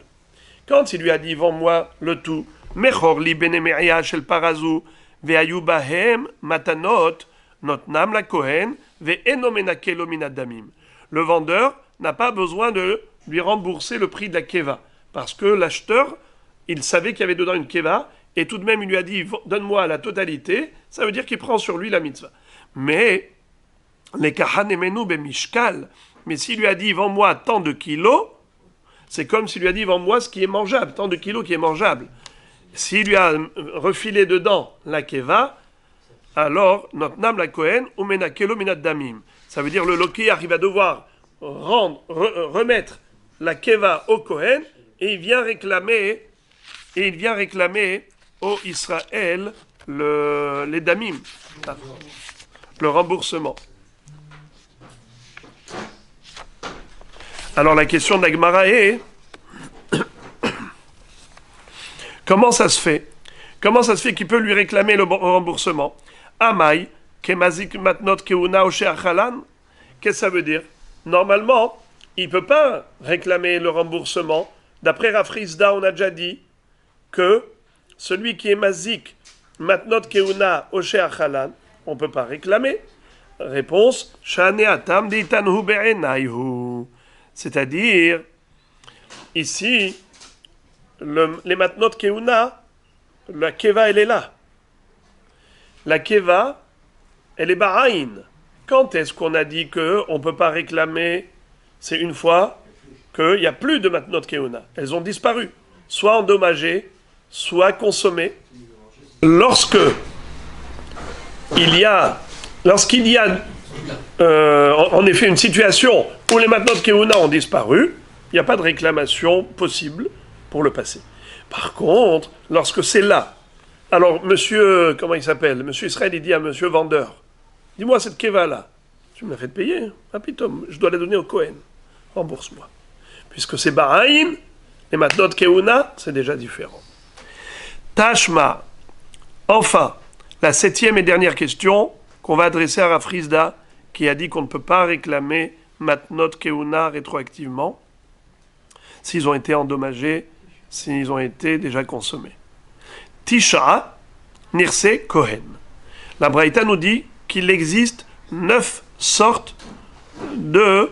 Quand il lui a dit, vends-moi le tout, Mechor li benemeria shel parazu ve'ayu bahem matanot notnam la kohen ve'eno menakelo min adamim. Le vendeur n'a pas besoin de lui rembourser le prix de la keva parce que l'acheteur, il savait qu'il y avait dedans une keva et tout de même il lui a dit donne-moi la totalité, ça veut dire qu'il prend sur lui la mitzvah. Mais les kahanemenu bemishkal, mais s'il lui a dit vends-moi tant de kilos, c'est comme s'il lui a dit vends-moi ce qui est mangeable, tant de kilos qui est mangeable. S'il lui a refilé dedans la keva, alors notnam la kohen umenakelo min adamim. Ça veut dire le loki arrive à devoir remettre la keva au kohen et il vient réclamer au Israël les damim, le remboursement. Alors la question de la Gemara est comment ça se fait qu'il peut lui réclamer le remboursement? Amai kemazik matnot keuna oshe achalan. Qu'est-ce que ça veut dire? Normalement, il ne peut pas réclamer le remboursement. D'après Rafrizda, on a déjà dit que celui qui est mazik matnot keuna oshe achalan, on ne peut pas réclamer. Réponse, shane atam deitanhu be'enayhu. C'est-à-dire, ici, les matnot keuna, la keva, elle est là. La keva, elle est ba'ain. Quand est-ce qu'on a dit qu'on ne peut pas réclamer? C'est une fois qu'il n'y a plus de matnot keuna. Elles ont disparu, soit endommagées, soit consommées. Lorsqu'il y a en effet une situation où les matnot keuna ont disparu, il n'y a pas de réclamation possible pour le passé. Par contre, lorsque c'est là, alors monsieur, comment il s'appelle? Monsieur Israël, il dit à monsieur vendeur, dis-moi cette keva là, tu me l'as fait payer, ah pitom, je dois la donner au Kohen, rembourse-moi. Puisque c'est Baha'im, les matnot keuna, c'est déjà différent. Tashma, enfin, la 7e et dernière question qu'on va adresser à Rafrizda, qui a dit qu'on ne peut pas réclamer matnot keuna rétroactivement s'ils ont été endommagés, s'ils ont été déjà consommés. Tisha, Nirse, Kohen. La Braïta nous dit qu'il existe 9 sortes de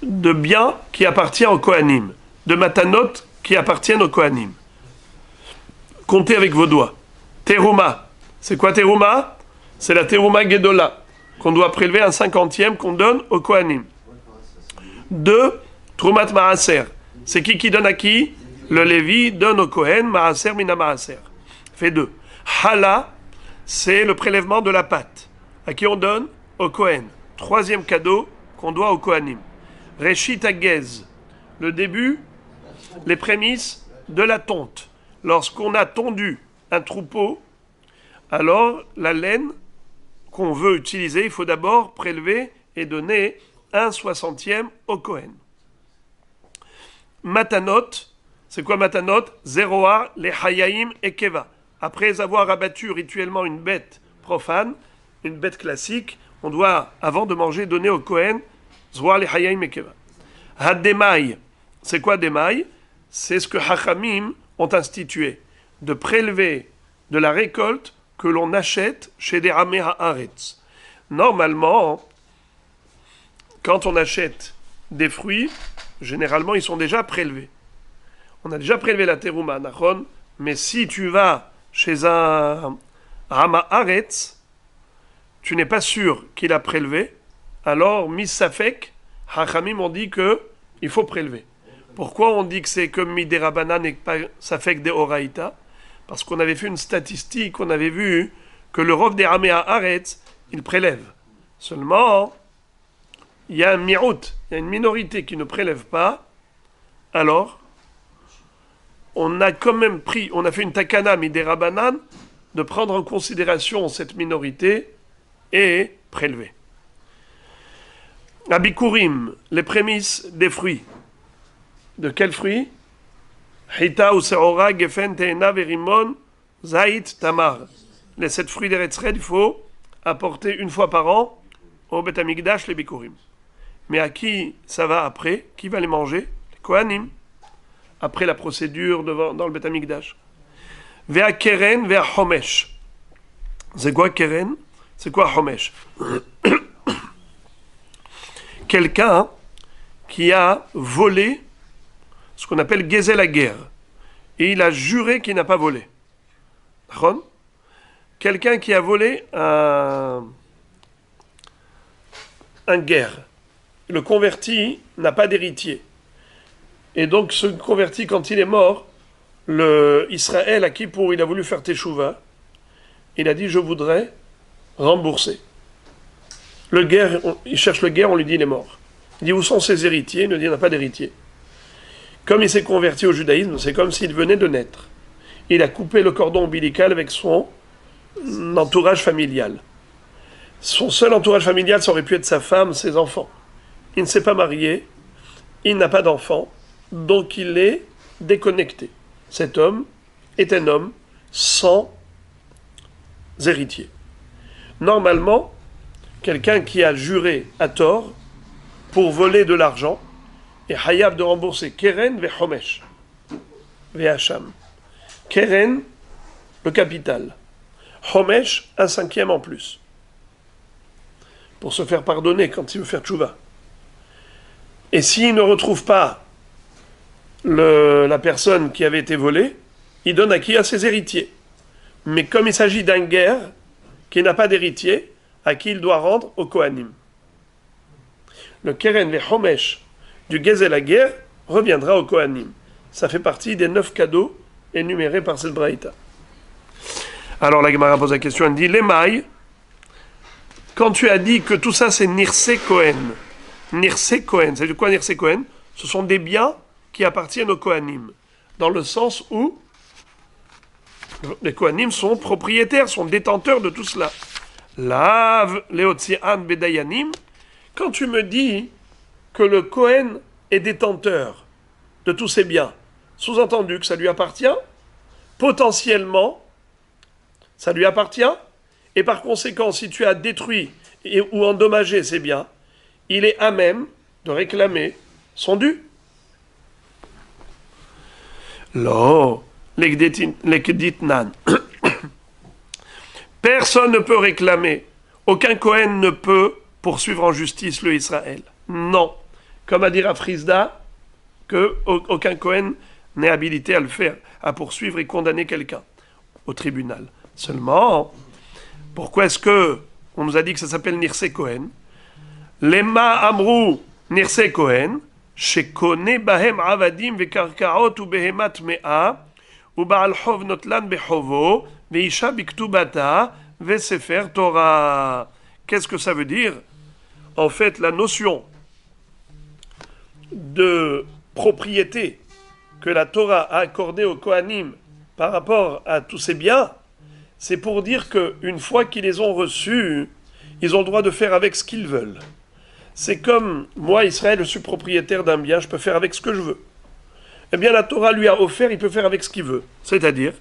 biens qui appartiennent au Kohanim, de matanot qui appartiennent au Kohanim. Comptez avec vos doigts. Teruma. C'est quoi Teruma? C'est la Teruma Gedola, qu'on doit prélever un 50e qu'on donne au Kohanim. 2. Trumat Maaser. C'est qui donne à qui? Le Lévi donne au Kohen, Maaser mina Maaser. Fait 2. Hala, c'est le prélèvement de la pâte. À qui on donne? Au Kohen. 3e cadeau qu'on doit au Kohanim. Reshit Agez, le début, les prémices de la tonte. Lorsqu'on a tondu un troupeau, alors la laine qu'on veut utiliser, il faut d'abord prélever et donner un 60e au Kohen. Matanot, c'est quoi Matanot? Zeroa, les Hayaim et Keva. Après avoir abattu rituellement une bête profane, une bête classique, on doit, avant de manger, donner au Kohen Zeroa, les Hayaim et Keva. Haddemai, c'est quoi Demai? C'est ce que Hachamim ont institué, de prélever de la récolte que l'on achète chez des Ramé Haaretz. Normalement, quand on achète des fruits, généralement, ils sont déjà prélevés. On a déjà prélevé la terouma, nachon, mais si tu vas chez un Rama Haaretz, tu n'es pas sûr qu'il a prélevé, alors, mis-safek, Hachamim ont dit qu'il faut prélever. Pourquoi on dit que c'est comme Miderabanan et pas safek de Oraïta? Parce qu'on avait fait une statistique, on avait vu que le Rov des Ramé Haaretz, il prélève. Seulement, il y a un mirout, il y a une minorité qui ne prélève pas, alors on a quand même on a fait une takana miderabanan de prendre en considération cette minorité et prélever. Abikurim, les prémices des fruits. De quels fruits? Hita ou seora, gefen, teena, verimon, zaït, tamar. Les 7 fruits d'Eretzred, il faut apporter une fois par an au Bet Hamikdash les bikurim. Mais à qui ça va après? Qui va les manger? Les Kohanim. Après la procédure dans le Bet Hamikdash. Vea keren, vea homesh. C'est quoi keren? C'est quoi homesh? Quelqu'un qui a volé ce qu'on appelle gezel la guerre. Et il a juré qu'il n'a pas volé. Quelqu'un qui a volé un guerre. Le converti n'a pas d'héritier. Et donc ce converti, quand il est mort, le Israël à qui pour il a voulu faire teshuva, il a dit je voudrais rembourser. Le guerre, il cherche le guerre, on lui dit il est mort. Il dit où sont ses héritiers? Il nous dit il n'a pas d'héritier. Comme il s'est converti au judaïsme, c'est comme s'il venait de naître. Il a coupé le cordon ombilical avec son entourage familial. Son seul entourage familial, ça aurait pu être sa femme, ses enfants. Il ne s'est pas marié, il n'a pas d'enfants, donc il est déconnecté. Cet homme est un homme sans héritier. Normalement, quelqu'un qui a juré à tort pour voler de l'argent est hayab de rembourser keren ve homesh ve hacham. Keren, le capital. Homesh, un cinquième en plus. Pour se faire pardonner quand il veut faire tchouva. Et s'il ne retrouve pas la personne qui avait été volée, il donne à qui? À ses héritiers. Mais comme il s'agit d'un guerre qui n'a pas d'héritier, à qui il doit rendre? Au Kohanim. Le keren ve homesh du gezel la guerre reviendra au Kohanim. Ça fait partie des 9 cadeaux énumérés par cette braïta. Alors la Gemara pose la question, elle dit, les mailles, quand tu as dit que tout ça c'est Nirse Kohen, Nirse Kohen, c'est de quoi Nirse Kohen? Ce sont des biens qui appartiennent aux Kohanim, dans le sens où les Kohanim sont propriétaires, sont détenteurs de tout cela. Lav Leotzian Bedayanim, quand tu me dis que le Kohen est détenteur de tous ces biens, sous-entendu que ça lui appartient, potentiellement, ça lui appartient, et par conséquent, si tu as détruit ou endommagé ces biens, il est à même de réclamer son dû. Lo, l'ekditnan. Personne ne peut réclamer, aucun Kohen ne peut poursuivre en justice le Israël. Non. Comme a dit Rafrizda, qu'aucun Kohen n'est habilité à le faire, à poursuivre et condamner quelqu'un au tribunal. Seulement, pourquoi est-ce que on nous a dit que ça s'appelle Nirse Kohen? Lema Amrou Nirse Kohen, shekone bahem avadim vekarkaot u behemat mea, u baal hov notlan behovo, veisha biktubata, vesefer Torah. Qu'est-ce que ça veut dire? En fait, la notion de propriété que la Torah a accordée aux Kohanim par rapport à tous ces biens, c'est pour dire qu'une fois qu'ils les ont reçus, ils ont le droit de faire avec ce qu'ils veulent. C'est comme moi, Israël, je suis propriétaire d'un bien, je peux faire avec ce que je veux. Eh bien, la Torah lui a offert, il peut faire avec ce qu'il veut. C'est-à-dire,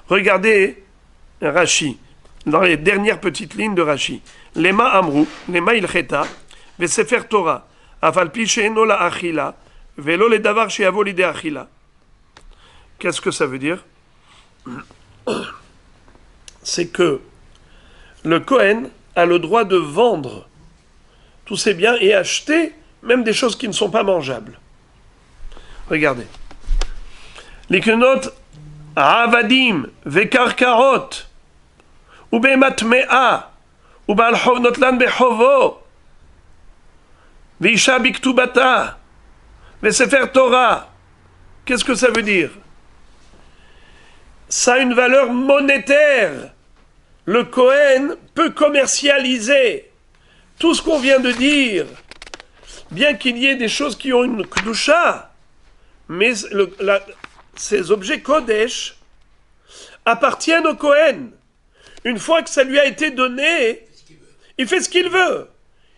regardez Rashi, dans les dernières petites lignes de Rashi. Lema Amrou, Lema Ilcheta, Vesefer Torah, Afalpi She'eno la Achila, Velo le Davar She'avo l'ide Achila. Qu'est-ce que ça veut dire? C'est que le Kohen a le droit de vendre tous ses biens et acheter même des choses qui ne sont pas mangeables. Regardez. L'iknot avadim vekarkarot ubemat mea ubal hov notlan behovo veisha biktubata vesefer Torah. Qu'est-ce que ça veut dire? Ça a une valeur monétaire. Le Kohen peut commercialiser tout ce qu'on vient de dire, bien qu'il y ait des choses qui ont une kedusha, mais ces objets Kodesh appartiennent au Kohen. Une fois que ça lui a été donné, il fait ce qu'il veut.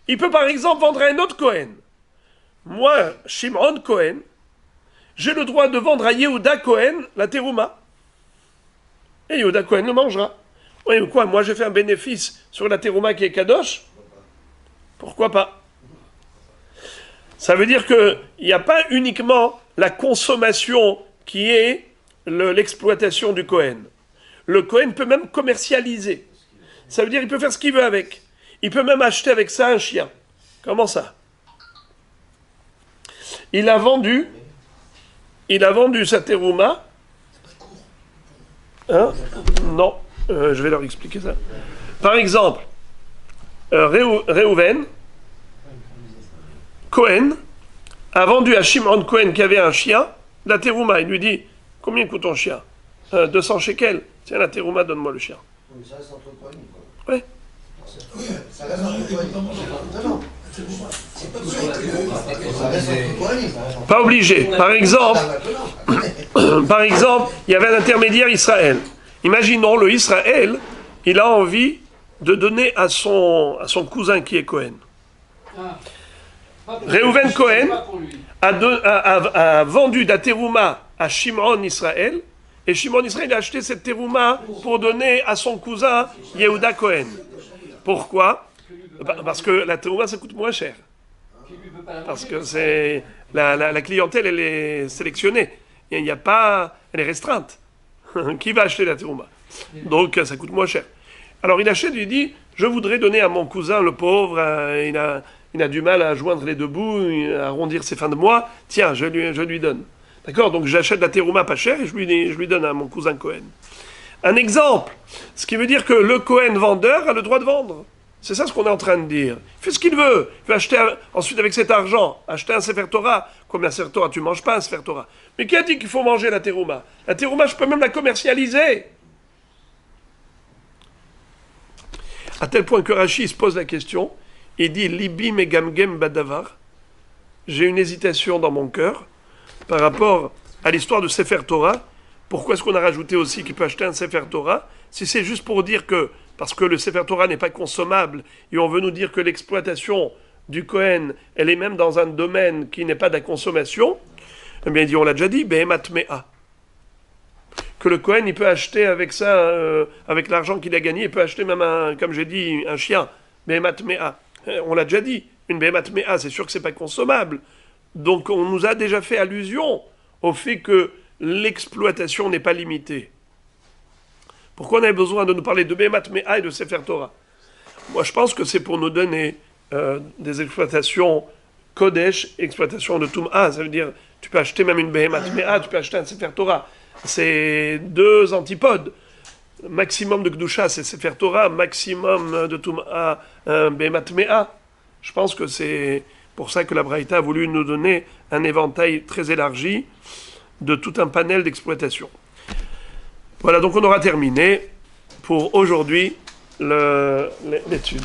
Il peut par exemple vendre à un autre Kohen. Moi, Shimon Kohen, j'ai le droit de vendre à Yehuda Kohen la terouma. Et Yehuda Kohen le mangera. Oui, mais quoi, moi j'ai fait un bénéfice sur la terouma qui est kadosh? Pourquoi pas? Ça veut dire qu'il n'y a pas uniquement la consommation qui est l'exploitation du Kohen. le Kohen peut même commercialiser. Ça veut dire qu'il peut faire ce qu'il veut avec. Il peut même acheter avec ça un chien. Comment ça? Il a vendu sa terouma. Hein? Non, je vais leur expliquer ça. Par exemple, Réhouven, Cohen, a vendu à Shimon Cohen qui avait un chien, la terouma. Il lui dit, combien coûte ton chien? 200 shekels. Tiens, la terouma, donne-moi le chien. Ça reste entre Cohen, quoi. Ouais. Ça reste entre Cohen. Non. C'est pas sur la terouma. Ça reste entre Cohen. Pas obligé. Par exemple, il y avait un intermédiaire Israël. Imaginons, le Israël, il a envie de donner à son cousin qui est Cohen. Réhouven Cohen a vendu la terouma à Shimon Israël, et Shimon Israël a acheté cette terouma pour donner à son cousin Yehuda Cohen. Pourquoi? Parce que la terouma, ça coûte moins cher. Parce que c'est la clientèle, elle est sélectionnée. Il n'y a pas, elle est restreinte. Qui va acheter la terouma? Donc ça coûte moins cher. Alors il achète, il dit, je voudrais donner à mon cousin, le pauvre, il a du mal à joindre les deux bouts, à arrondir ses fins de mois. Tiens, je lui donne. D'accord? Donc j'achète la terouma pas chère et je lui donne à mon cousin Cohen. Un exemple, ce qui veut dire que le Cohen vendeur a le droit de vendre. C'est ça ce qu'on est en train de dire. Il fait ce qu'il veut. Il peut acheter ensuite avec cet argent, acheter un Sefer Torah. Comme un Sefer Torah, tu ne manges pas un Sefer Torah. Mais qui a dit qu'il faut manger la terouma? La terouma, je peux même la commercialiser. À tel point que Rashi se pose la question, il dit Libi megamgem badavar. J'ai une hésitation dans mon cœur par rapport à l'histoire de Sefer Torah. Pourquoi est-ce qu'on a rajouté aussi qu'il peut acheter un Sefer Torah? Si c'est juste pour dire que, parce que le Sefer Torah n'est pas consommable, et on veut nous dire que l'exploitation du Kohen, elle est même dans un domaine qui n'est pas de la consommation, eh bien, on l'a déjà dit, Behemat Mea. Que le Kohen, il peut acheter avec ça, avec l'argent qu'il a gagné, il peut acheter même, comme j'ai dit, un chien, Behemat Mea. On l'a déjà dit, une Behemat Mea, c'est sûr que c'est pas consommable. Donc on nous a déjà fait allusion au fait que l'exploitation n'est pas limitée. Pourquoi on avait besoin de nous parler de Behemat Mea et de Sefer Torah? Moi, je pense que c'est pour nous donner des exploitations Kodesh, exploitation de Tum'a. Ça veut dire, tu peux acheter même une Behemat Mea, tu peux acheter un Sefer Torah. C'est deux antipodes. Maximum de Kedusha, c'est Sefer Torah. Maximum de Tum'a, Behemat Mea. Je pense que c'est pour ça que la Braïta a voulu nous donner un éventail très élargi de tout un panel d'exploitation. Voilà, donc on aura terminé pour aujourd'hui l'étude.